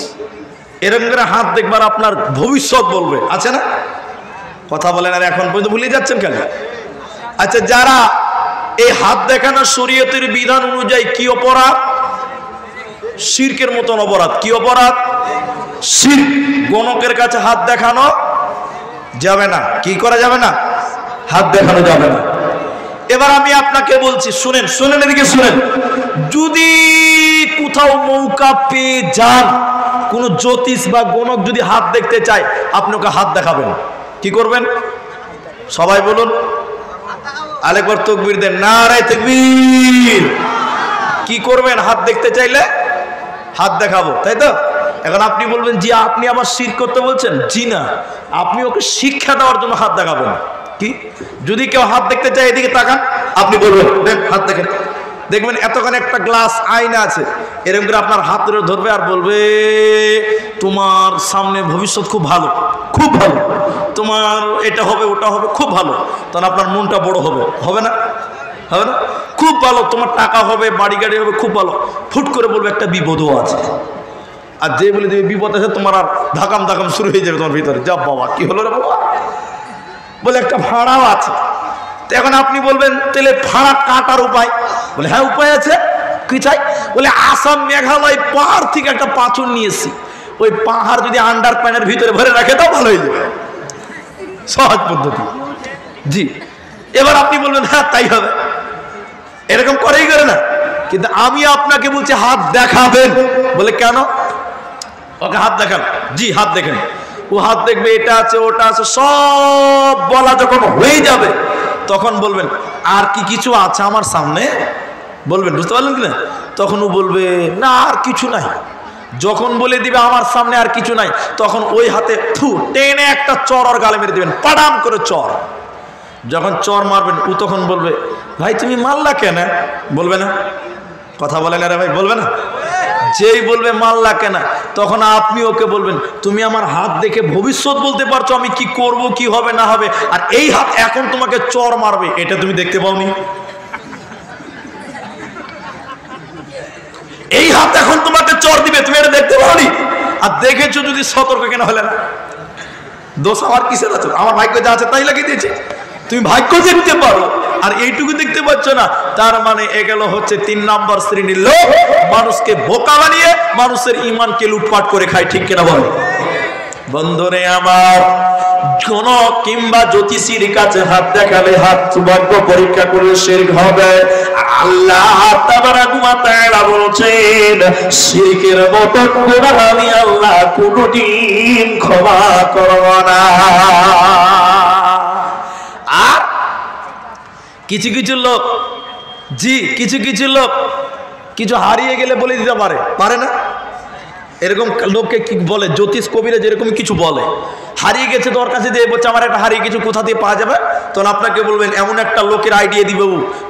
এরকম করে হাত দেখবার আপনার ভবিষ্যৎ বলবে, আছে না? কথা বলেন, আর এখন পর্যন্ত ভুলে যাচ্ছেন কেন? আচ্ছা যারা এই হাত দেখানো শরীয়তের বিধান অনুযায়ী কি অপরাধ? শিরকের মতন অপরাধ। কি অপরাধ? শিরক। গণকের কাছে হাত দেখানো যাবে না। কি করা যাবে না? হাত দেখানো যাবে না। এবার আমি আপনাকে বলছি, শুনেন শুনেন, এদিকে শুনেন। যদি কোথাও মৌকা পেয়ে যান, কোন জ্যোতিষ বা গণক যদি হাত দেখতে চায়, আপনাকে হাত দেখাবেন, কি করবেন? সবাই বলুন, আরেকবার তাকবীর দেন, নারে তাকবীর। কি করবেন? হাত দেখতে চাইলে হাত দেখাবো, তাই তো? এখন আপনি বলবেন, জি আপনি আবার শিরক করতে বলছেন? জি না, আপনি ওকে শিক্ষা দেওয়ার জন্য হাত দেখাবেন। কি? যদি কেউ হাত দেখতে চায়, এদিকে তাকান, আপনি বলবেন দেখ হাত দেখেন, দেখবেন এতক্ষণ একটা গ্লাস আয়না আছে, এরকম করে আপনার হাত ধরে ধরবে আর বলবে তোমার সামনে ভবিষ্যৎ খুব ভালো, খুব ভালো, তোমার এটা হবে ওটা হবে, খুব ভালো। তখন আপনার মনটা বড় হবে, হবে না? হবে না? খুব ভালো, তোমার টাকা হবে, বাড়ি গাড়ি হবে, খুব ভালো। ফুট করে বলবে একটা বিপদও আছে। আর যে বলে দেবে বিপদ আছে, তোমার আর ধাকাম ধাকাম শুরু হয়ে যাবে তোমার ভিতরে। যা বাবা, কি হলো রে বাবা, বলে একটা ভাড়াও আছে। তো এখন আপনি বলবেন তাহলে ভাড়া কাটার উপায়? বলে হ্যাঁ উপায় আছে। কি চাই? বলে আসাম মেঘালয় পাহাড় থেকে একটা পাথর নিয়েছি, ওই পাহাড় যদি আন্ডার প্যানের ভিতরে ভরে রাখে তাও ভালো হয়ে যাবে। সহজ পদ্ধতি। জি। এবার আপনি বলবেন হ্যাঁ তাই হবে, এরকম করেই করে না। কিন্তু আমি আপনাকে বলছি হাত দেখাবেন। বলে কেন? ওকে হাত দেখান। জি হাত দেখেন। ও হাত দেখবে, এটা আছে ওটা আছে, সব বলা যখন হয়ে যাবে, তখন বলবেন আর কি কিছু আছে আমার সামনে? বলবেন, বুঝতে পারলেন কিনা? তখন ও বলবে না আর কিছু নাই। যখন বলে দিবে আমার সামনে আর কিছু নাই, তখন ওই হাতে টেনে একটা চর ওর গালে মেরে দিবেন, পাডাম করে চর। যখন চর মারবেন, ও তখন বলবে ভাই তুমি মারলা কেন? বলবে না? কথা বলে না রে ভাই, বলবে না? যেই বলবে মাল্লা কেন, তখন আপনি ওকে বলবেন তুমি আমার হাত দেখে ভবিষ্যৎ বলতে পারছো আমি কি করব, কি হবে না হবে, আর এই হাত এখন তোমাকে চর মারবে, এটা তুমি দেখতে পাওনি? এই হাত এখন তোমাকে চর দিবে, তুমি এটা দেখতে পাওনি? আর দেখেছো যদি সতর্ক কেন হলে না? দোষ আমার কিসের আছে? আমার ভাগ্য যা আছে তাই লাগিয়ে দিয়েছে। তুমি ভাগ্য দেখতে পারো আর এইটুকু দেখতে পাচ্ছ না, তার মানে এগুলো হচ্ছে ৩ নম্বর শ্রেণীর লোক, মানুষকে বোকা বানিয়ে মানুষের ঈমানকে লুটপাট করে খায়। ঠিক কিনা বল? বন্ধুরে আমার, কোন কিংবা জ্যোতিষীর কাছে হাত দেখালে হাত ভাগ্য পরীক্ষা করলে শিরক হবে। আল্লাহ তাবারাক ওয়া তাআলা বলেন, শিরকের মতো গুনাহ আমি আল্লাহ কোনদিন ক্ষমা করব না। আর কিছু কিছু লোক, জি কিছু কিছু লোক কিছু হারিয়ে গেলে বলে দিতে পারে না? এরকম লোককে কি বলে, জ্যোতিষ কবিরা যেরকম কিছু বলে, হারিয়ে গেছে তোর কাছে যে বলছে আমার একটা হারিয়ে কিছু কোথা দিয়ে পাওয়া যাবে, তখন আপনাকে বলবেন এমন একটা লোকের আইডিয়া দিবে,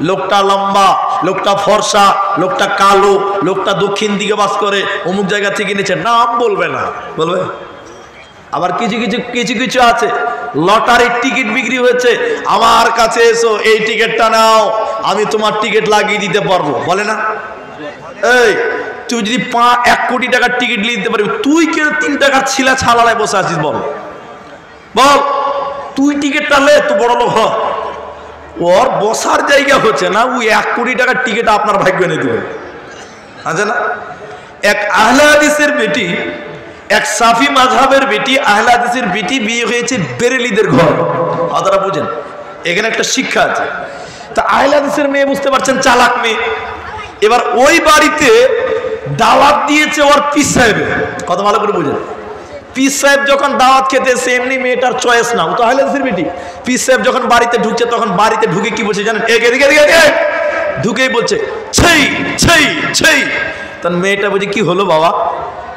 লোকটা লম্বা, লোকটা ফর্সা, লোকটা কালো, লোকটা দক্ষিণ দিকে বাস করে, অমুক জায়গা থেকে নিচে, নাম বলবে না, বলবে। আবার কিছু কিছু কিছু আছে, লটারির টিকিট বিক্রি হয়েছে, আমার কাছে এসো এই টিকিটটা নাও, আমি তোমার টিকিট লাগিয়ে দিতে পারবো, বলে না? এই তুই যদি 1 কোটি টাকার টিকিট নিয়ে দিতে পারবি, তুই কেন 3 টাকার ছিলা ছালালায় বসে আছিস? বল বল, তুই টিকিটটা লে, তুই বড় লোক হ। ওর বসার জায়গা হচ্ছে না, ওই 1 কোটি টাকার টিকিট আপনার ভাগ্য এনে দেবে, আছে না? এক আহলে হাদিসের বেটি, এক সাফি মাযহাবের বেটি, আহলে হাদিসের বেটি বিয়ে হয়েছে বেরেলিদের ঘর। আপনারা বুঝেন, এখানে একটা শিক্ষা আছে। তা আহলে হাদিসের মেয়ে, বুঝতে পারছেন, চালাক মেয়ে। এবার ওই বাড়িতে দাওয়াত দিয়েছে ওর পীর সাহেব, কত ভালো করে বুঝেন। পীর সাহেব যখন দাওয়াত খেতে এসে, এমনি মেয়েটার চয়েস না, ও তো আহলে হাদিসের বেটি। পীর সাহেব যখন বাড়িতে ঢুকছে, তখন বাড়িতে ঢুকে কি বলছে জানেন? এদিকে ঢুকেই বলছে ছেই ছেই ছেই। তখন মেয়েটা বলছে কি হলো বাবা?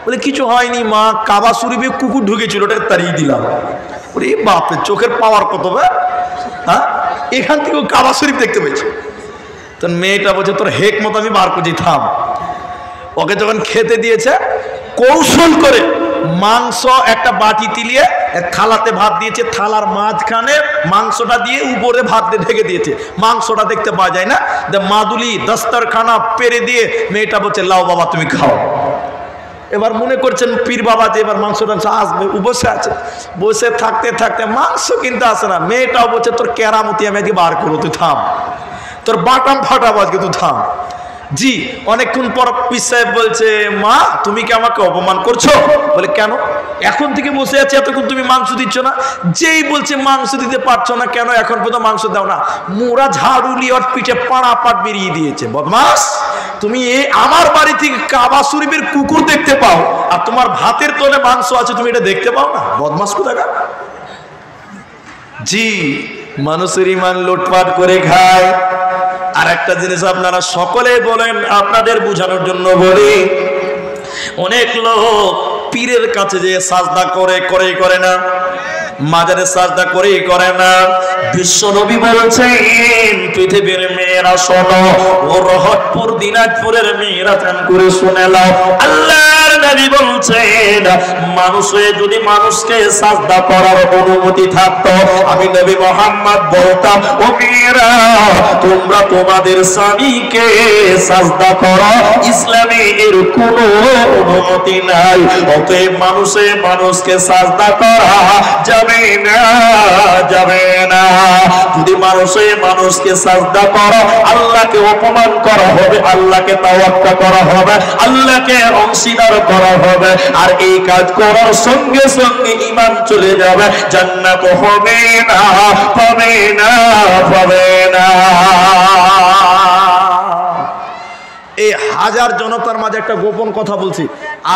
বলে কিছু হয়নি মা, কাবা শরীফে কুকুর ঢুকেছিল, ওটাকে তাড়িয়ে দিলাম। ওরে বাপরে, চোখের পাওয়ার কত! হ্যাঁ, এখান থেকেও কাবা শরীফ দেখতে পেয়েছে। তখন মেয়েটা বলছে তোর হেক মতো আমি বার করছি, থাম। ওকে যখন খেতে দিয়েছে, কৌশল করে মাংস একটা বাটি তিলিয়ে থালাতে ভাত দিয়েছে, থালার মাঝখানে মাংসটা দিয়ে উপরে ভাত দিয়ে ঢেকে দিয়েছে, মাংসটা দেখতে পাওয়া যায় না। মাদুলি দস্তরখানা পেরে দিয়ে মেয়েটা বলছে লাও বাবা তুমি খাও। এবার মনে করছেন পীর বাবা যে এবার মাংসটা আসবে, বসে আছে। বসে থাকতে থাকতে মাংস কিন্তু আসে না। মেয়েটাও বলছে তোর কেরামতি আমি আজকে বার করবো, তুই থাম, তোর বাটাম ফাটাবো আজকে, তুই থাম। জি, অনেকক্ষণ পর পীর সাহেব বলছে মা তুমি কি আমাকে অপমান করছো? বলে কেন? এখন থেকে বসে আছে, এতক্ষণ তুমি মাংস দিচ্ছ না। যেই বলছে মাংস দিতে পারছো না কেন, এখন পর্যন্ত মাংস দাও না, মোরা ঝাড়ুলি ওর পিঠে পাড়া পাট বেরিয়ে দিয়েছে। বদমাস, তুমি আমার বাড়ি থেকে কাবা শরীফের কুকুর দেখতে পাও, আর তোমার ভাতের তলে মাংস আছে, তুমি এটা দেখতে পাও না? বদমাস কোথাকার। জি, মানুষের ঈমান লুটপাট করে খায়। আর একটা জিনিস আপনারা সকলে বলেন, আপনাদের বোঝানোর জন্য বলি, অনেক লোক পীরের কাছে যে সাজদা করে না, মাজারে সাজদা করে না। বিশ্ব নবী বলছেন পৃথিবীর মেয়েরা শোনো, ও রহতপুর দিনাজপুরের মেয়েরা ধ্যান করে শুনে নাও। আল্লাহর নবী বলছেন মানুষে যদি মানুষকে সাজদা করার অনুমতি থাকতো, আমি নবী মুহাম্মদ বলতাম ও মেয়েরা তোমরা তোমাদের স্বামীকে সাজদা করো, ইসলামে এর কোনো অনুমতি নাই। অতএব মানুষকে সাজদা করা যাবে না। যদি মানুষকে সাজদা করো, আল্লাহকে অপমান করা হবে, আল্লাহকে তাওয়াক্কুল করা হবে, আল্লাহকে অংশীদার করা হবে। আর এই কাজ করার সঙ্গে সঙ্গে ঈমান চলে যাবে, জান্নাত হবে না। এই হাজার জনতার মাঝে একটা গোপন কথা বলছি,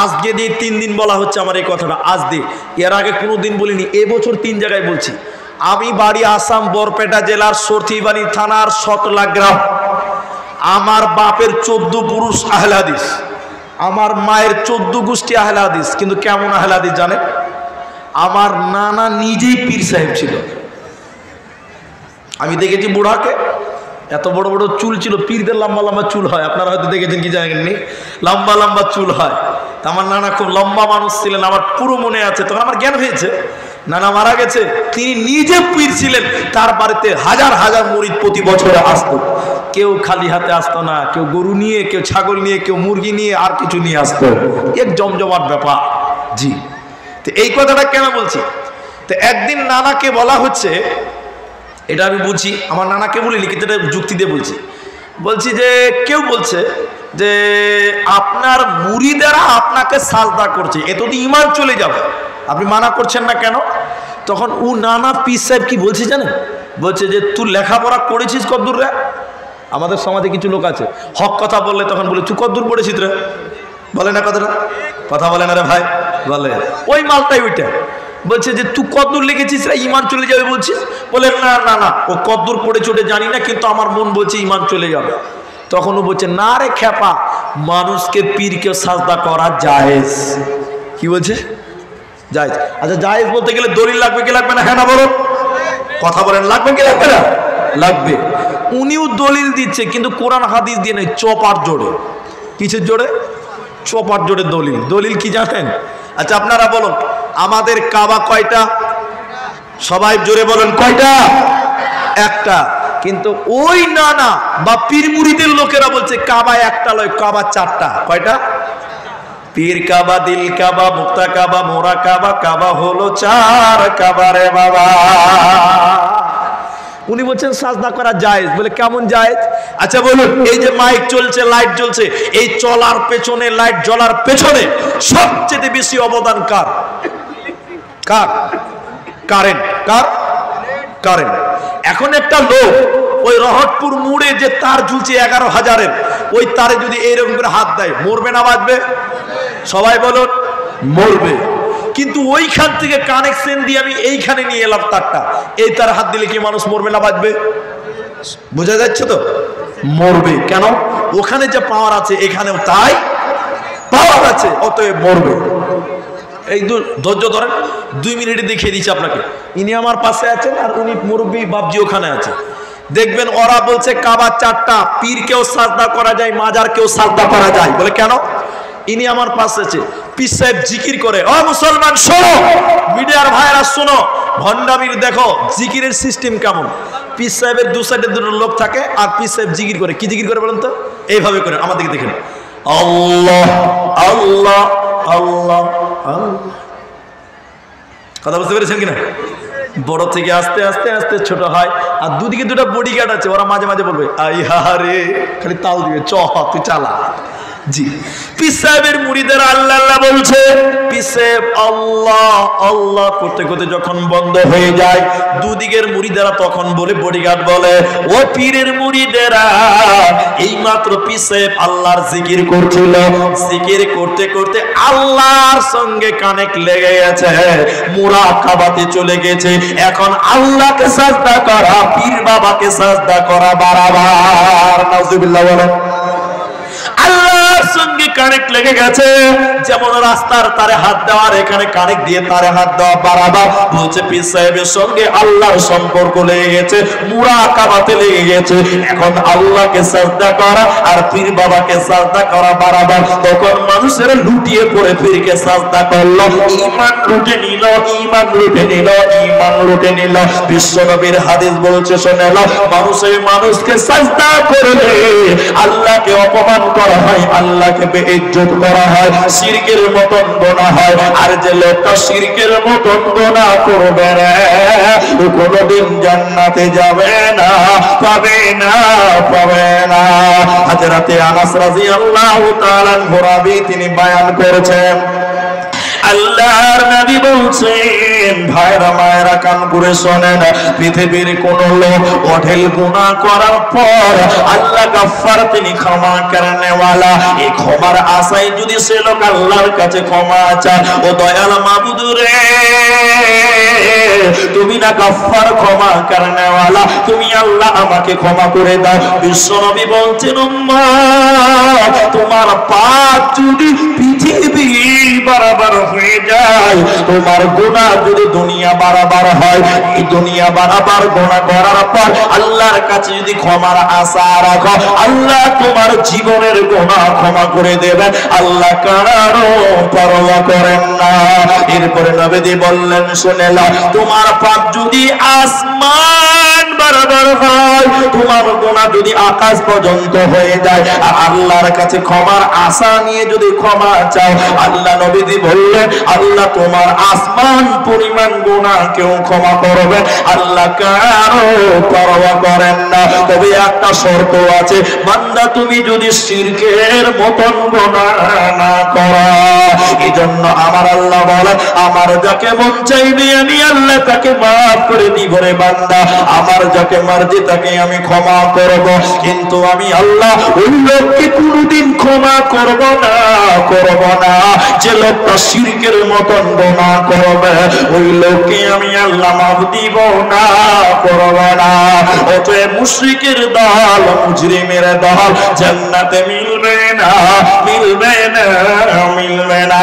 আজকে দিয়ে 3 দিন বলা হচ্ছে আমার এই কথাটা, আজ দিয়ে, এর আগে কোনো দিন বলিনি, এবছর 3 জায়গায় বলছি। আমি বাড়ি আসাম বরপেটা জেলার সরথিবানি থানার শতলা গ্রাম। আমার বাপের 14 পুরুষ আহলে হাদিস, আমার মায়ের 14 গোষ্ঠী আহলে হাদিস। কিন্তু কেমন আহলে হাদিস জানেন? আমার নানা নিজেই পীর সাহেব ছিল। আমি দেখেছি বুড়াকে, এত বড় বড় চুল ছিল, পীরদের লম্বা লম্বা চুল হয়, আপনারা হয়তো দেখেছেন কি জানেননি, লম্বা লম্বা চুল হয়। তা আমার নানা খুব লম্বা মানুষ ছিলেন, আমার পুরো মনে আছে। তখন আমার জ্ঞান হয়েছে, নানা মারা গেছে, তিনি নিজে পীর ছিলেন, তার বাড়িতে হাজার হাজার মুরিদ প্রতি বছরে আসতো। কেউ খালি হাতে আসতো না, কেউ গরু নিয়ে, কেউ ছাগল নিয়ে, কেউ মুরগি নিয়ে, আর কিছু নিয়ে আসতো। এক জমজমাট ব্যাপার। জি, তো এই কথাটা কেন বলছি? তো একদিন নানাকে বলা হচ্ছে এটা আমি বুঝি, আমার নানাকে বলিনি, কিন্তু এটা যুক্তি দিয়ে বলছি যে কেউ বলছে যে আপনার মুরিদেরা আপনাকে সাজদা করছে, এত তো ঈমান চলে যাবে, আপনি মানা করছেন না কেন? তখন ও নানা পীর সাহেব কি বলছে জানেন? বলছে যে তুই লেখাপড়া করেছিস কদ্দূর রে? আমাদের সমাজে কিছু লোক আছে হক কথা বললে তখন বলে তুই কদ্দূর পড়েছিস রে, বলে না কথাটা, কথা বলে না রে ভাই, বলে ওই মালটাই ওইটা। বলছে যে তুই কদ্দূর লিখেছিস রে, ঈমান চলে যাবে বলছিস? বলে না না না, ও কদ্দূর পড়েছে ওটা জানি না, কিন্তু আমার মন বলছে ঈমান চলে যাবে। তখন ও বলছে না রে খ্যাপা, মানুষকে পীরকে সাজদা করা জায়েজ। কি বলছে? জায়েজ। আচ্ছা জায়েজ বলতে গেলে দলিল লাগবে কি লাগবে না? হ্যাঁ না বলো, কথা বলেন, লাগবে কি লাগবে না? লাগবে। উনিও দলিল দিচ্ছে কিন্তু কোরআন হাদিস দিয়ে নেই, চপার জোরে। কিসের জোরে? চপার জোরে দলিল। দলিল কি জানেন? আচ্ছা আপনারা বলুন, আমাদের কাবা কয়টা? সবাই জোরে বলেন, কয়টা? একটা। কিন্তু ওই নানা বা পীর মুরিদের লোকেরা বলছে কাবা একটা লয়, কাবা চারটা। কয়টা? পীর কাবা, দিল কাবা, মুক্তা কাবা, মোরা কাবা, কাবা হলো চার কাবা রে বাবা। উনি বলছেন সাজদা করা জায়েজ। বলে কেমন জায়েজ? আচ্ছা বলুন, এই যে মাইক চলছে, লাইট জ্বলছে, এই চলার পেছনে, লাইট জ্বলার পেছনে সবচেয়ে বেশি অবদান কার? কার? কারেন্ট। কার? কারেন্ট। এখন একটা লোক ওই রহটপুর মোড়ে যে তার ঝুলছে 11,000-এর, ওই তারে যদি এইরকম করে হাত দেয়, মরবে না বাঁচবে? সবাই বলুন, মরবে। কিন্তু ওইখান থেকে কানেকশন দিয়ে আমি এইখানে নিয়ে এলাম তারটা, এই তার হাত দিলে কি মানুষ মরবে না বাঁচবে? বোঝা যাচ্ছে তো? মরবে। কেন? ওখানে যে পাওয়ার আছে এখানেও তাই পাওয়ার আছে, অতএব মরবে। এই ধৈর্য ধরেন, 2 মিনিটে দেখিয়ে দিচ্ছি আপনাকে। ইনি আমার পাশে আছেন আর উনি মুরব্বী বাপজি ওখানে আছে। দেখবেন ওরা বলছে কাবা চারটা, পীরকেও সাজদা করা যায়, মাজারকেও সাজদা করা যায়। বলে কেন? ইনি আমার পাশে আছে, পীর সাহেব জিকির করে। ও মুসলমান শোনো, মিডিয়ার ভাইরা শোনো, ভণ্ডামির দেখো জিকিরের সিস্টেম কেমন। পীর সাহেবের দু সাইডে দুটো লোক থাকে আর পীর সাহেব জিকির করে। কি জিকির করে বলেন তো? এইভাবে করে, আমাদেরকে দেখেন, আল্লাহ আল্লাহ আল্লাহ আল্লাহ। কথা বুঝতে পেরেছেন কিনা? বড় থেকে আস্তে আস্তে আস্তে ছোট হয়, আর দুদিকে দুটো বডিগার্ড আছে, ওরা মাঝে মাঝে বলবে আই হারে, খালি তাল দিবে, চ তুই চালা। জি, পীর সাহেবের মুরিদের আল্লাহ আল্লাহ বলছে, পীর সাহেব আল্লাহ আল্লাহ করতে করতে যখন বন্ধ হয়ে যায়, দুদিকের মুরিদেরা তখন বলে, বডিগার্ড বলে, ও পীরের মুরিদেরা, এই মাত্র পীর সাহেব আল্লাহর জিকির করছিল, জিকির করতে করতে আল্লাহর সঙ্গে কানেক্ট লেগে গেছে, মুরাকাবাতে চলে গেছে, এখন আল্লাহকে সাজদা করা, পীর বাবাকে সাজদা করা বারবার। নাউজুবিল্লাহ বলেন। আল্লাহর সঙ্গে কানেক্ট লেগে গেছে, যেমন রাস্তার তারে হাত দেওয়ার, এখানে কানেক্ট দিয়ে তারে হাত দেওয়া বারাবার। বলছে পীর সাহেবের সঙ্গে আল্লাহর সম্পর্ক লেগে গেছে, মুরাকাবাতে লেগে গেছে, এখন আল্লাহকে সাজদা করা আর পীর বাবাকে সাজদা করা বারাবার। তখন মানুষের লুটিয়ে পড়ে পীরকে সাজদা করলো, ঈমান লুটে নিল, ঈমান লুটে নিল, ঈমান লুটে নিল। বিশ্বনবীর হাদিস বলছে, শুনে নাও, মানুষের মানুষকে সাজদা করলে আল্লাহকে অপমান করা হয়, আল্লাহকে বেইজ্জত করা হয়, শিরকের মতন গুনাহ হয়। আর যে লোকটা শিরকের মতন গুনাহ করবে না, ও কোনোদিন জান্নাতে যাবে না, পাবে না, পাবে না। হযরতে আনাস রাদিয়াল্লাহু তাআলা আনহু তিনি বয়ান করেছেন, আল্লাহর নবী বলছেন, ভাইরা মায়েরা কান করে শোনেন, পৃথিবীর কোন লোক অঢেল গুনাহ করার পর আল্লাহ গাফফার, তিনি ক্ষমা করনে ওয়ালা, এই ক্ষমার আশায় যদি সে লোক আল্লাহর কাছে ক্ষমা চায়, ও দয়াল মাবুদ রে, তুমি না গাফফার, ক্ষমা করনে ওয়ালা, তুমি আল্লাহ আমাকে ক্ষমা করে দাও। বিশ্বনবী বলছেন, উম্মত, তোমার পাপ যদি পৃথিবী বরাবর হয়ে যায়, তোমার গুনাহ যদি দুনিয়া বারবার হয়, এই দুনিয়া বারবার গুনাহ করার পর আল্লাহর কাছে যদি ক্ষমার আশা রাখো, আল্লাহ তোমার জীবনের গুনাহ ক্ষমা করে দেবেন, আল্লাহ কারো পরোয়া করেন না। এরপরে নবীজি বললেন, শুনে নাও, তোমার পাপ যদি আসমান বরাবর আমার ভাই, তোমার গুনাহ যদি আকাশ পর্যন্ত হয়ে যায় আর আল্লাহর কাছে ক্ষমার আশা নিয়ে যদি ক্ষমা চাও, আল্লাহ নবীজি বললেন আল্লাহ তোমার আসমান পরিমাণ গুনাহ কেউ ক্ষমা করবে, আল্লাহ কারো পরোয়া করেন না। তবে একটা শর্ত আছে, বান্দা তুমি যদি শিরকের মতন গুনাহ না করো। এজন্য আমার আল্লাহ বলে আমার যাকে মন চাইবে আমি আল্লাহ তাকে মাফ করে দিব রে বান্দা, আমার যাকে মার্জি তাকে আমি ক্ষমা করব, কিন্তু আমি আল্লাহ ওই লোককে কোনোদিন ক্ষমা করব না যে লোকটা শিরকের মতন গুনাহ করবে, ওই লোককে আমি আল্লাহ মাফ দিব না, করব না। অতএব মুশরিকের দল, মুজরিমের দল জান্নাতে মিলবে না, মিলবে না, মিলবে না।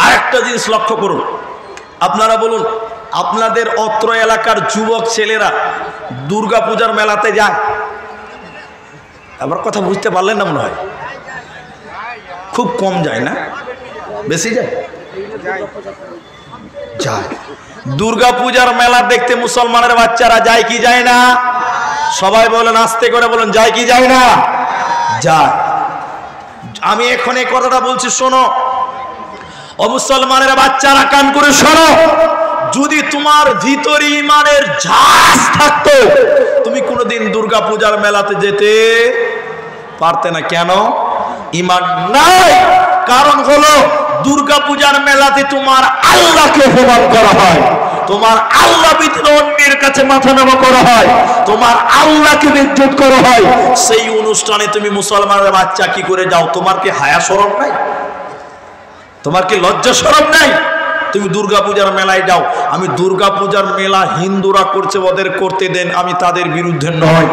আরেকটা জিনিস লক্ষ্য করুন, আপনারা বলুন আপনাদের অত্র এলাকার যুবক ছেলেরা দুর্গা পূজার মেলাতে যায়? আবার কথা বুঝতে পারলেন না মনে হয়, খুব কম যায় না, বেশি যায়? যায়। দুর্গা পূজার মেলা দেখতে মুসলমানের বাচ্চারা যায় কি যায় না? সবাই বলেন, আস্তে করে বলেন, যায় কি যায় না? যায়। আমি এখন এই কথাটা বলছি, শোনো ও মুসলমানের বাচ্চারা, কান করে শোনো, যদি তোমার ভিতরে ইমানের ঝাঁজ থাকতো তুমি কোনোদিন দুর্গা পূজার মেলাতে যেতে পারতে না। কেন? ইমান নাই। কারণ হলো দুর্গা পূজার মেলাতে তোমার আল্লাহকে অপমান করা হয়, তোমার আল্লাহ ব্যতীত অন্যের কাছে মাথা নত করা হয়, তোমার আল্লাহকে বেইজ্জত করা হয়। সেই অনুষ্ঠানে তুমি মুসলমানের বাচ্চা কি করে যাও? তোমার কি হায়া শরম নাই? তোমার কি লজ্জা শরম নাই? তুমি দুর্গা পূজার মেলায় যাও। আমি দুর্গা পূজার মেলা হিন্দুরা করছে, ওদের করতে দেন, আমি তাদের বিরুদ্ধে নয়।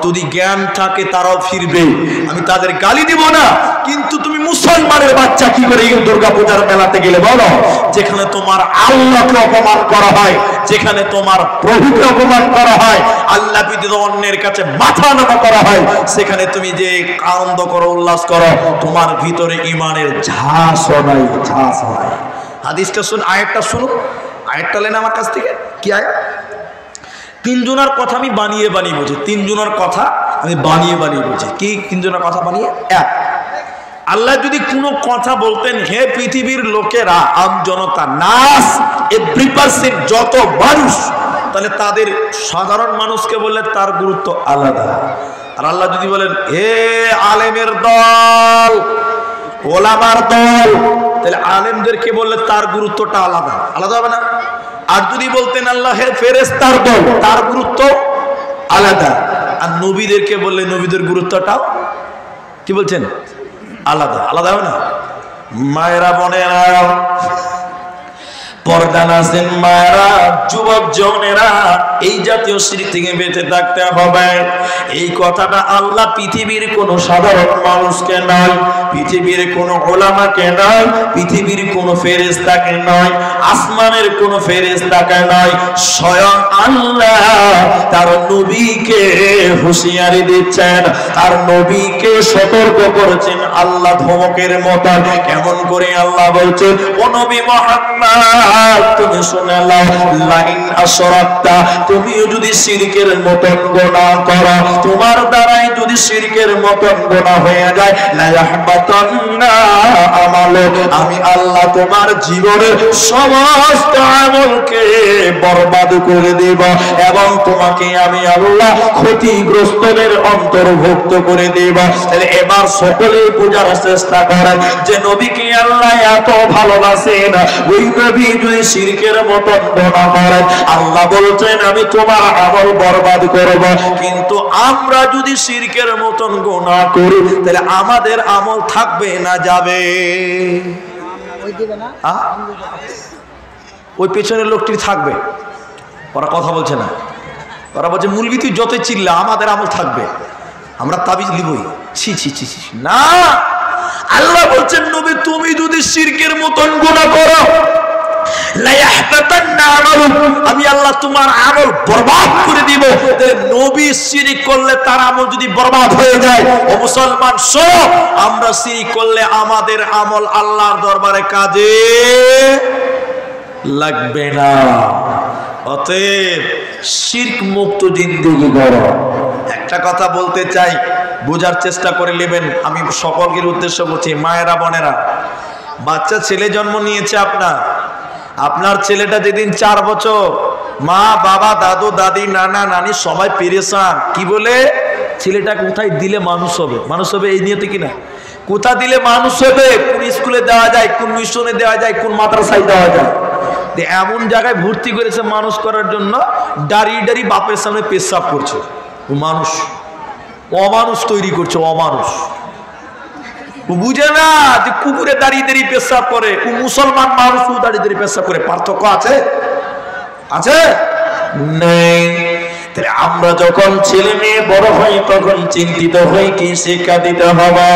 যদি জ্ঞান থাকে তারাও ফিরবে, আমি তাদের গালি দিব না। কিন্তু তুমি মুসলমানের বাচ্চা কি করে এই দুর্গা পূজার মেলাতে গেলে বলো? যেখানে তোমার আল্লাহকে অপমান করা হয়, যেখানে তোমার প্রভুকে অপমান করা হয়, আল্লাহ ব্যতীত অন্যের কাছে মাথা নত করা হয়, সেখানে তুমি যে আনন্দ করো, উল্লাস করো, তোমার ভিতরে ইমানের ঝাঁস নাই, ঝাঁস নাই। হাদিসটা শুন, আয়াতটা শুনুন, আয়াতটা লেন আমার কাছ থেকে। কি আয়াত? তিনজনের কথা আমি বানিয়ে বানিয়ে বুঝি, তিনজনের কথা আমি বানিয়ে বানিয়ে বুঝি। কি তিনজনের কথা বানিয়ে? এক, আল্লাহ যদি কোনো কথা বলতেন, হে পৃথিবীর লোকেরা, আম জনতা, নাস, এভরি পারসন, যত মানুষ, তাহলে তাদের সাধারণ মানুষকে বললে তার গুরুত্ব আলাদা। আর আল্লাহ যদি বলেন হে আলেমের দল, ওলামার দল, তাহলে আলেমদেরকে বললে তার গুরুত্বটা আলাদা, আলাদা হবে না? আর যদি বলতেন আল্লাহ হে ফেরেশতার দল, তার গুরুত্ব আলাদা। আর নবীদেরকে বললে নবীদের গুরুত্বটাও কি বলছেন? আলাদা, আলাদা হবে না? মায়েরা, বোনেরা, পর্দা নাসেন মায়েরা, যুবক জনেরা, এই জাতীয় শিরক থেকে বেঁচে থাকতে হবে। এই কথাটা আল্লাহ পৃথিবীর কোনো সাধারণ মানুষকে নয়, পৃথিবীর কোনো ওলামাকে নয়, পৃথিবীর কোনো ফেরেশতাকে নয়, আসমানের কোনো ফেরেশতাকে নয়, স্বয়ং আল্লাহ তার নবীকে হুঁশিয়ারি দিচ্ছেন, তার নবীকে সতর্ক করেছেন আল্লাহ ধমকের মতো। কেমন করে আল্লাহ বলছেন, ও নবী মুহাম্মদ তুমি শুনে নাও, লাইন আশরাকতা, তুমিও যদি শিরকের মতন গুনাহ করো, তোমার দ্বারাই যদি শিরকের মতন গুনাহ হয়ে যায়, লা ইয়াহবাতান্না আমালুক, আমি আল্লাহ তোমার জীবনের সমস্ত আমলকে বরবাদ করে দেব এবং তোমাকে আমি আল্লাহ ক্ষতিগ্রস্তদের অন্তর্ভুক্ত করে দেব। তাহলে এবার সকলেই বোঝার চেষ্টা করেন যে নবীকে আল্লাহ এত ভালোবাসেন, ওই নবী যদি শিরকের মতন গুনাহ করেন, আল্লাহ বলছেন আমি তোমার আমল বরবাদ করব। কিন্তু আমরা যদি শিরকের মতন গুনাহ করি, তাহলে আমাদের আমল থাকবে না যাবে? ওই পেছনের লোকটি থাকবে। ওরা কথা বলছে না, ওরা বলছে মূলবি তুই যত চিল্লা, আমাদের আমল থাকবে, আমরা তাবিজ লিবই। ছি ছি ছি ছি, না। আল্লাহ বলছেন নবী তুমি যদি শিরকের মতন গুনাহ করো, আমি আল্লাহ তোমার আমল বরবাদ করে দিব। নবী শিরক করলে তার আমল যদি বরবাদ হয়ে যায়, ও মুসলমান শোনো, আমরা শিরক করলে আমাদের আমল আল্লাহর দরবারে কাজে লাগবে না। অতএব শিরক মুক্ত জিন্দেগি গড়ো। একটা কথা বলতে চাই, বোঝার চেষ্টা করে নেবেন, আমি সকলকে উদ্দেশ্য বলছি। মায়েরা বোনেরা, বাচ্চা ছেলে জন্ম নিয়েছে আপনার ছেলেটা যেদিন 4 বছর, মা বাবা দাদু দাদি নানা নানি সবাই পেরেশান, কি বলে ছেলেটা কোথায় দিলে মানুষ হবে, এই নিয়তে কিনা, কোথা দিলে মানুষ হবে, কোন স্কুলে দেওয়া যায়, কোন মিশনে দেওয়া যায়, কোন মাদ্রাসায় দেওয়া যায়। এমন জায়গায় ভর্তি করেছে মানুষ করার জন্য, দাঁড়িয়ে দাঁড়িয়ে বাপের সামনে পেশাব করছে। ও মানুষ, অমানুষ তৈরি করছে, অমানুষ। ও বুঝে না যে কুকুরে দাঁড়িয়ে দাঁড়িয়ে পেশাব করে, ও মুসলমান মানুষ দাঁড়িয়ে দাঁড়িয়ে পেশাব করে। পার্থক্য আছে? নেই। তাহলে আমরা যখন ছেলে মেয়ে বড় হই তখন চিন্তিত হই কি শিক্ষা দিতে হবে,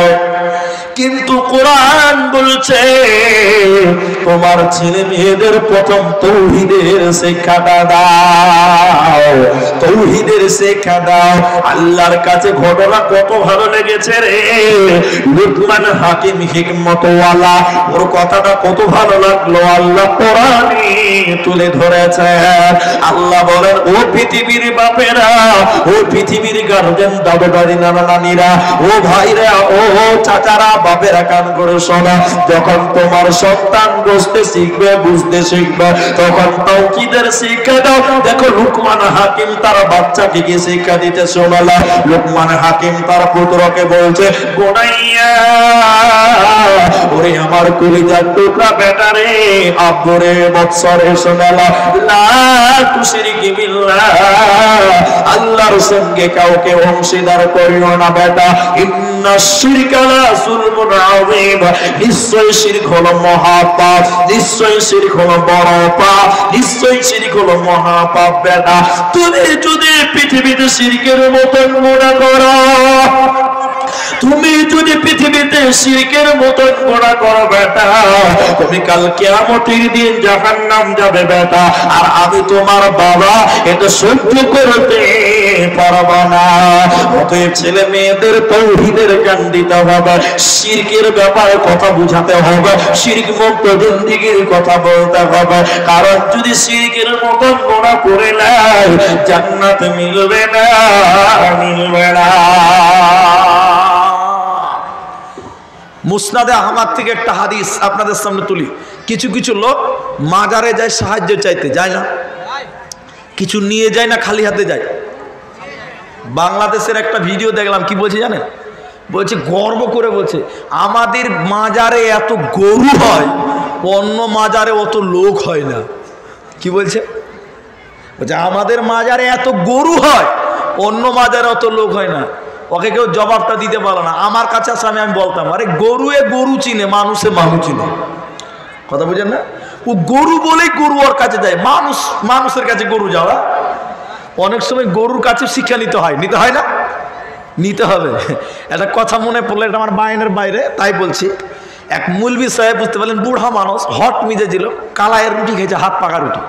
কিন্তু কোরআন বলছে তোমার ছেলে মেয়েদের প্রথম তৌহিদের শিক্ষাটা দাও, তৌহিদের শিক্ষা দাও। আল্লাহর কাছে ঘটনা কত ভালো লেগেছে রে, লুকমান হাকিম হিকমতওয়ালা, ওর কথাটা কত ভালো লাগলো, আল্লাহ কোরআনে তুলে ধরেছে। আল্লাহ বলেন, ও পৃথিবীর বাপেরা, ও পৃথিবীর গার্জেন, দাদু দাদি নানা নানিরা, ও ভাইরা, ও চাচারা, বাপেরা, কান করে শোনা। যখন তোমার সন্তান বুঝতে শিখবে, বুঝতে শিখবে, তখন তাওকীদের শিক্ষা দাও। দেখো লুকমান হাকিম তার বাচ্চাকে কি শিক্ষা দিতে শোনালা। লুকমান হাকিম তার পুত্রকে বলছে, গোনাইয়া, ওরে আমার কলিজার টুকরা বেটা রে, আব্বুরে বৎসরে শোনালা, লা তুশরিকি বিল্লাহ, আল্লাহর সঙ্গে কাউকে অংশীদার করিও না বেটা। ইন্নাশ শিরকা লা যুলমুন আযীম, নিশ্চয় শিরক হলো মহাপাপ, নিশ্চয় শিরক হলো বড় পাপ, নিশ্চয় শিরক হলো মহাপাপ। বেটা তুমি যদি পৃথিবীতে শিরকের মতন গুনাহ করো, তুমি যদি পৃথিবীতে শিরকের মতন গুনাহ করো বেটা, তুমি কাল কিয়ামতের দিন জাহান্নাম যাবে বেটা। আর আমি তোমার বাবা এটা সহ্য করতে পারব না। অতএব ছেলে মেয়েদের তাওহীদের জ্ঞান দিতে হবে, শিরকের ব্যাপারে কথা বুঝাতে হবে, শিরক মুক্ত জিন্দেগির কথা বলতে হবে। কারণ যদি শিরকের মতন গুনাহ করে নেয়, জান্নাত মিলবে না, মিলবে না। মুসনাদে আহমদ থেকে একটা হাদিস আপনাদের সামনে তুলি। কিছু কিছু লোক মাজারে যায় সাহায্য চাইতে, যায় না? কিছু নিয়ে যায় না, খালি হাতে যায়। বাংলাদেশের একটা ভিডিও দেখলাম, কি বলছে জানেন? বলছে, গর্ব করে বলছে, আমাদের মাজারে এত গরু হয়, অন্য মাজারে অত লোক হয় না। কি বলছে? বলছে আমাদের মাজারে এত গরু হয়, অন্য মাজারে অত লোক হয় না। ওকে কেউ জবাবটা দিতে পারলো না। আমার কাছে আসলে আমি বলতাম, আরে গরুয়ে গরু চিনে, মানুষে মানুষ চিনে। কথা বুঝেন না? ও গরু বলেই গরু ওর কাছে যায়, মানুষের কাছে গরু যাওয়া। অনেক সময় গরুর কাছে শিক্ষা নিতে হয়, নিতে হয় না? নিতে হবে। একটা কথা মনে পড়লো, এটা আমার বাইনের বাইরে, তাই বলছি। এক মুলবি সাহেব, বুঝতে পারলেন, বুড়া মানুষ, হট মিজে ছিল, কালায়ের রুটি খেয়েছে, হাত পাকা রুটি।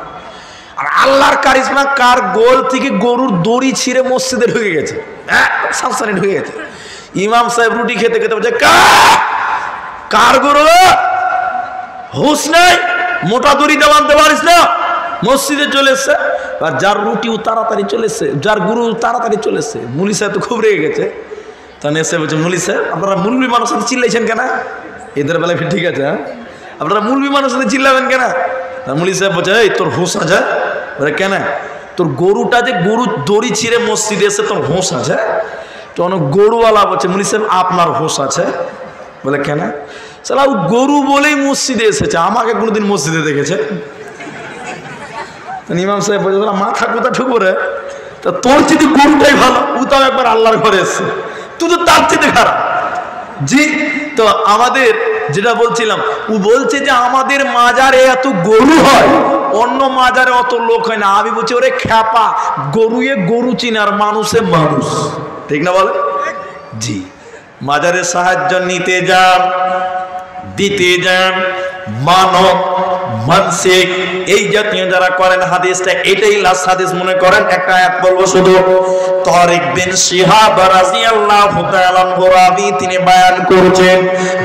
আর আল্লাহর কারিশমা, কার গোল থেকে গরুর দড়ি ছিঁড়ে মসজিদে ঢুকে গেছে, সামসানে ঢুকে গেছে। ইমাম সাহেব রুটি খেতে খেতে বলছে, কার গরু, হুঁশ নাই, মোটা দড়ি দিয়ে বাঁধতে পারিস না, মসজিদে চলে এসছে। আর যার রুটি ও তাড়াতাড়ি চলে এসছে, যার গুরু তাড়াতাড়ি চলে এসছে। মুলি সাহেব তো খুব রেগে গেছে, তখন এসে বলছে, মুলি সাহেব আপনারা মুলবি মানুষ সাথে চিল্লাইছেন কেন? এদের বেলায় ঠিক আছে, হ্যাঁ, আপনারা মুলবি মানুষ সাথে চিল্লাবেন কেন? মুলি সাহেব বলছে, এই তোর হুঁশ আছে? বলে কেন? তোর গরুটা যে গরু দড়ি ছিঁড়ে মসজিদে এসে তোর হুঁশ আছে? তখন গরুওয়ালা বলছে, মুলি সাহেব আপনার হুঁশ আছে? বলে কেন? সালা ও গরু বলেই মসজিদে এসেছে, আমাকে কোনোদিন মসজিদে দেখেছে? ইমাম সাহেব বলছে, মাথা কোথা ঠুকবো রে, তা তোর চেয়ে গরুটাই ভালো, ও তাও একবার আল্লাহর ঘরে এসছে, তুই তো তার চেয়ে খারাপ। জি, তো আমাদের যেটা বলছিলাম, ও বলছে যে আমাদের মাজারে এত গরু হয়, অন্য মাজারে অত লোক হয় না। আমি বলছি, ওরে খ্যাপা, গরুয়ে গরু চিনার, মানুষে মানুষ, ঠিক না বলে? জি, মাজারে সাহায্য নিতে যান, দিতে যান, মানব মানসিক এই জাতীয় যারা করেন হাদিসটা এটাই লাস্ট হাদিস মনে করেন। একটা আয়াত বলবো শুধু। তারিক বিন শিহাব রাদিয়াল্লাহু তাআলা রাবি তিনি বয়ান করছেন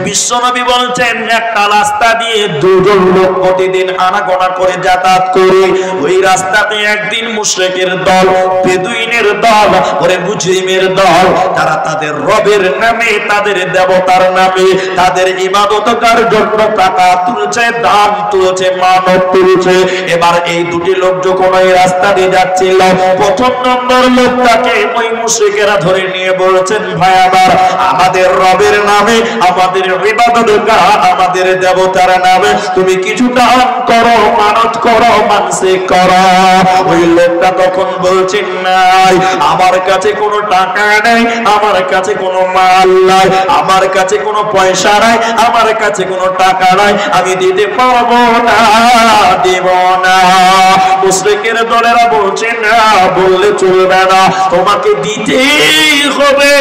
বিশ্বনবী বলছেন একটা রাস্তা দিয়ে দুজন লোক প্রতিদিন আনাগোনা করে যাতায়াত করে, ওই রাস্তাতে একদিন মুশরিকের দল, বেদুইনের দল, ওরে মুজরিমের দল, তারা তাদের রবের নামে, তাদের দেবতার নামে, তাদের ইবাদতকার জন্য টাকা তুলছে, দান তুলছে, মানত তুলছে। এবার এই দুটি লোক যখন ওই রাস্তা দিয়ে যাচ্ছিল, প্রথম নম্বর লোকটাকে ওই মুশরিকেরা ধরে নিয়ে বলছেন, ভাই আমার, আমাদের রবের নামে, আমাদের ইবাদতকার, আমাদের দেবতার নামে তুমি কিছু দান করো, মানত করো, মানসিক করো। ওই লোকটা তখন বলছেন, নাই, আমার কাছে কোনো টাকা নেই, আমার কাছে কোনো মাল নাই, আমার কাছে কোনো পয়সা নাই, আমার কাছে কোনো টাকা নাই, আমি দিতে পারবো না, দেব না। মুশরিকের দলেরা বলছেন, না, বললে চলবে না, তোমাকে দিতেই হবে,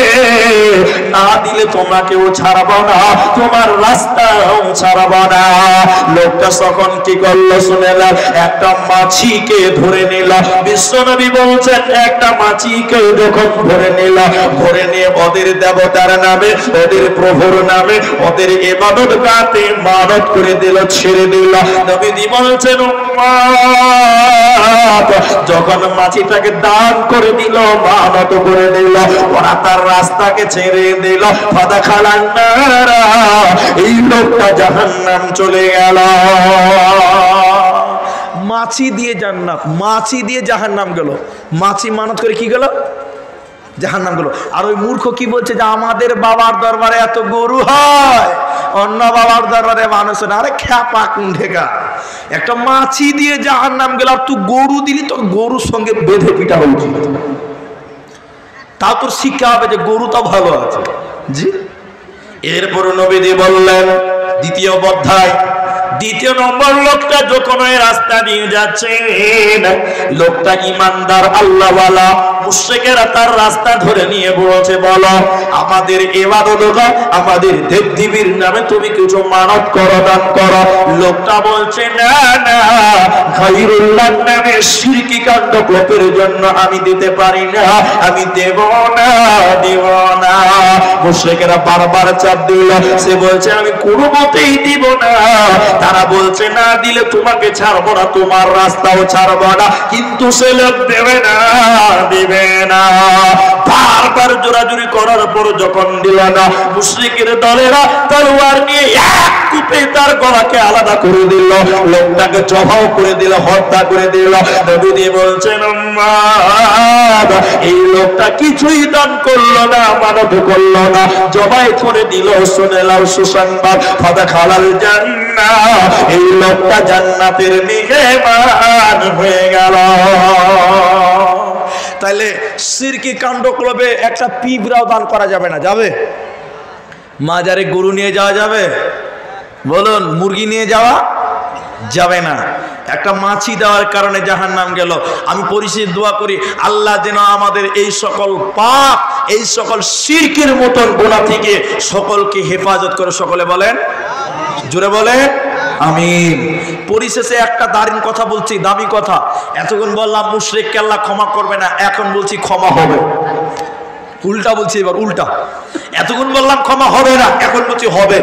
না দিলে তোমাকেও ছাড়বো না, তোমার রাস্তাও ছাড়বো না। লোকটা তখন কি করলো শুনে না, একটা মাছিকে ধরে নিল। বিশ্বনবী বলছেন একটা মাছিকে যখন ধরে নিল, ধরে নিয়ে ওদের দেবতার নামে, ওদের প্রভুর নামে, ওদের ইবাদত গাতে মানত করে দিল, ছেড়ে দিল। নবীজি বলছেন, যখন মাছিটাকে দান করে দিল, মানত করে দিল, ওরা তার রাস্তাকে ছেড়ে দিল, ফাদা খালান নারা, এই লোকটা জাহান্নাম চলে গেল। মাছি দিয়ে জান্নাত, মাছি দিয়ে জাহান্নাম গেল। মাছি মানত করে কি গেল? জাহান্নাম গেল। আর ওই মূর্খ কি বলছে যে আমাদের বাবার দরবারে এত গরু হয়, অন্য বাবার দরবারে মানুষ না। আরে খ্যাপা কুণ্ঠেকা, একটা মাছি দিয়ে জাহান্নাম গেল, আর তুই গরু দিলি, তো গরুর সঙ্গে বেঁধে পিটা উচিত। তা তোর শিক্ষা হবে যে গরুটা ভালো আছে। জি। এরপর নবীজি বললেন দ্বিতীয় অধ্যায়, দ্বিতীয় নম্বর লোকটা যখন ওই রাস্তা দিয়ে যাচ্ছেন, লোকটা ইমানদার আল্লাহওয়ালা, মুশরিকেরা তার রাস্তা ধরে নিয়ে বলছে, বলো আমাদের ইবাদত, আমাদের দেবদেবীর নামে তুমি কিছু মানত করো, দান করো। লোকটা বলছে, না না, গায়রুল্লাহর নামে শিরকি কাণ্ড গোপের জন্য আমি দিতে পারি না, আমি দেব না, দেব না। মুশরিকেরা বারবার চাপ দিল, সে বলছে আমি কোনো মতেই দিব না। তারা বলছে, না দিলে তোমাকে ছাড়বো না, তোমার রাস্তাও ছাড়বো না। কিন্তু সে লোক দেবে না, দিবে না। বারবার জোরাজুরি করার পর যখন দিল না, মুশরিকের দলেরা তলোয়ার নিয়ে এক কূপে তার গলাকে আলাদা করে দিল, লোকটাকে জবাও করে দিল, হত্যা করে দিল। নবীজি বলছেন, এই লোকটা কিছুই দান করলো না, মানত করলো না, জবাই করে দিল। শুনে নাও সুসংবাদ, ফাদা খালাল জান্নাহ, এই লোকটা জান্নাতের মেহমান হয়ে গেল। তাইলে শিরকি কাণ্ড করবে একটা পিঁপড়াও দান করা যাবে না? যাবে? মাজারে গরু নিয়ে যাওয়া যাবে? বলুন, মুরগি নিয়ে যাওয়া যাবে না। একটা মাছি দেওয়ার কারণে জাহান্নাম গেল। আমি পরিশেষে দোয়া করি, আল্লাহ যেন আমাদের এই সকল পাপ, এই সকল শিরকের মতন গুনাহ থেকে সকলকে হেফাজত করে। সকলে বলেন, জোরে বলেন আমিন। পরিশেষে একটা দারুণ কথা বলছি, দামি কথা। এতক্ষণ বললাম মুশরিককে আল্লাহ ক্ষমা করবে না, এখন বলছি ক্ষমা হবে। উল্টা বলছি, এবার উল্টা। এতক্ষণ বললাম ক্ষমা হবে না, এখন বলছি হবে।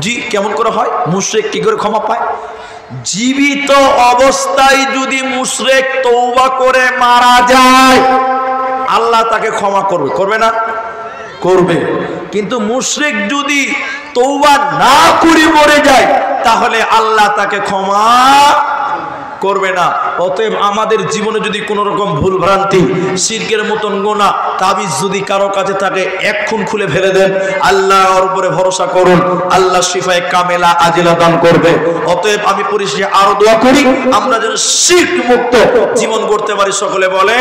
জি, কেমন করে হয়? মুশরিক কি করে ক্ষমা পায়? জীবিত অবস্থায় যদি মুশরিক তওবা করে মারা যায়, আল্লাহ তাকে ক্ষমা করবে, করবে না? করবে। কিন্তু মুশরিক যদি তওবা না করে মরে যায়, তাহলে আল্লাহ তাকে ক্ষমা করবে না। অতএব আমাদের জীবনে যদি কোনো রকম ভুল ভ্রান্তি, শিরকের মতন গুনাহ, তাবিজ যদি কারো কাছে থাকে, এক্ষুন খুলে ফেলে দেন। আল্লাহর উপরে ভরসা করুন, আল্লাহ শিফায়ে কামেলা আজিলা দান করবে। অতএব আমি পরিশেষে আরো দোয়া করি, আমরা যেন শিরক মুক্ত জীবন গড়তে পারি। সকলে বলে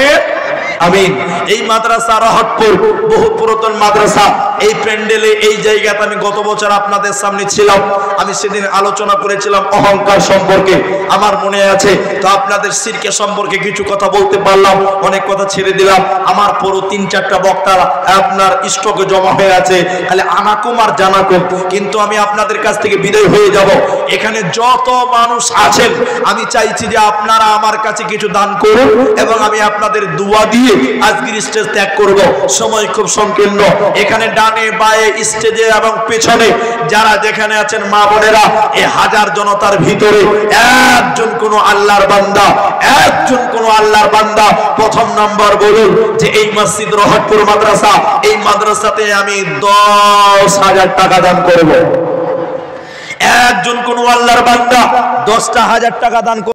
আমিন। এই মাদ্রাসা রাহাতপুর বহু পুরাতন মাদ্রাসা, এই প্যান্ডেলে, এই জায়গাতে আমি গত বছর আপনাদের সামনে ছিলাম। আমি সেদিন আলোচনা করেছিলাম অহংকার সম্পর্কে, আমার মনে আছে। তো আপনাদের শিরকে সম্পর্কে কিছু কথা বলতে পারলাম, অনেক কথা ছেড়ে দিলাম। আমার পুরো 3-4টা বক্তা আপনার স্টকে জমা হয়ে আছে, খালি আনাকুম আর জানাকুম। কিন্তু আমি আপনাদের কাছ থেকে বিদায় হয়ে যাব। এখানে যত মানুষ আছেন আমি চাইছি যে আপনারা আমার কাছে কিছু দান করুন এবং আমি আপনাদের দোয়া দিয়ে আজকের স্টেজ ত্যাগ করব। সময় খুব সংকীর্ণ। এখানে ডানে বায়ে স্টেজে এবং পেছনে যারা যেখানে আছেন মা বোনেরা, এই হাজার জনতার ভিতরে একজন কোন আল্লাহর বান্দা, একজন কোন আল্লাহর বান্দা প্রথম নাম্বার বলুন যে এই মসজিদ রহতপুর মাদ্রাসা, এই মাদ্রাসাতে আমি 10,000 টাকা দান করব। একজন কোন আল্লাহর বান্দা 10,000 টাকা দান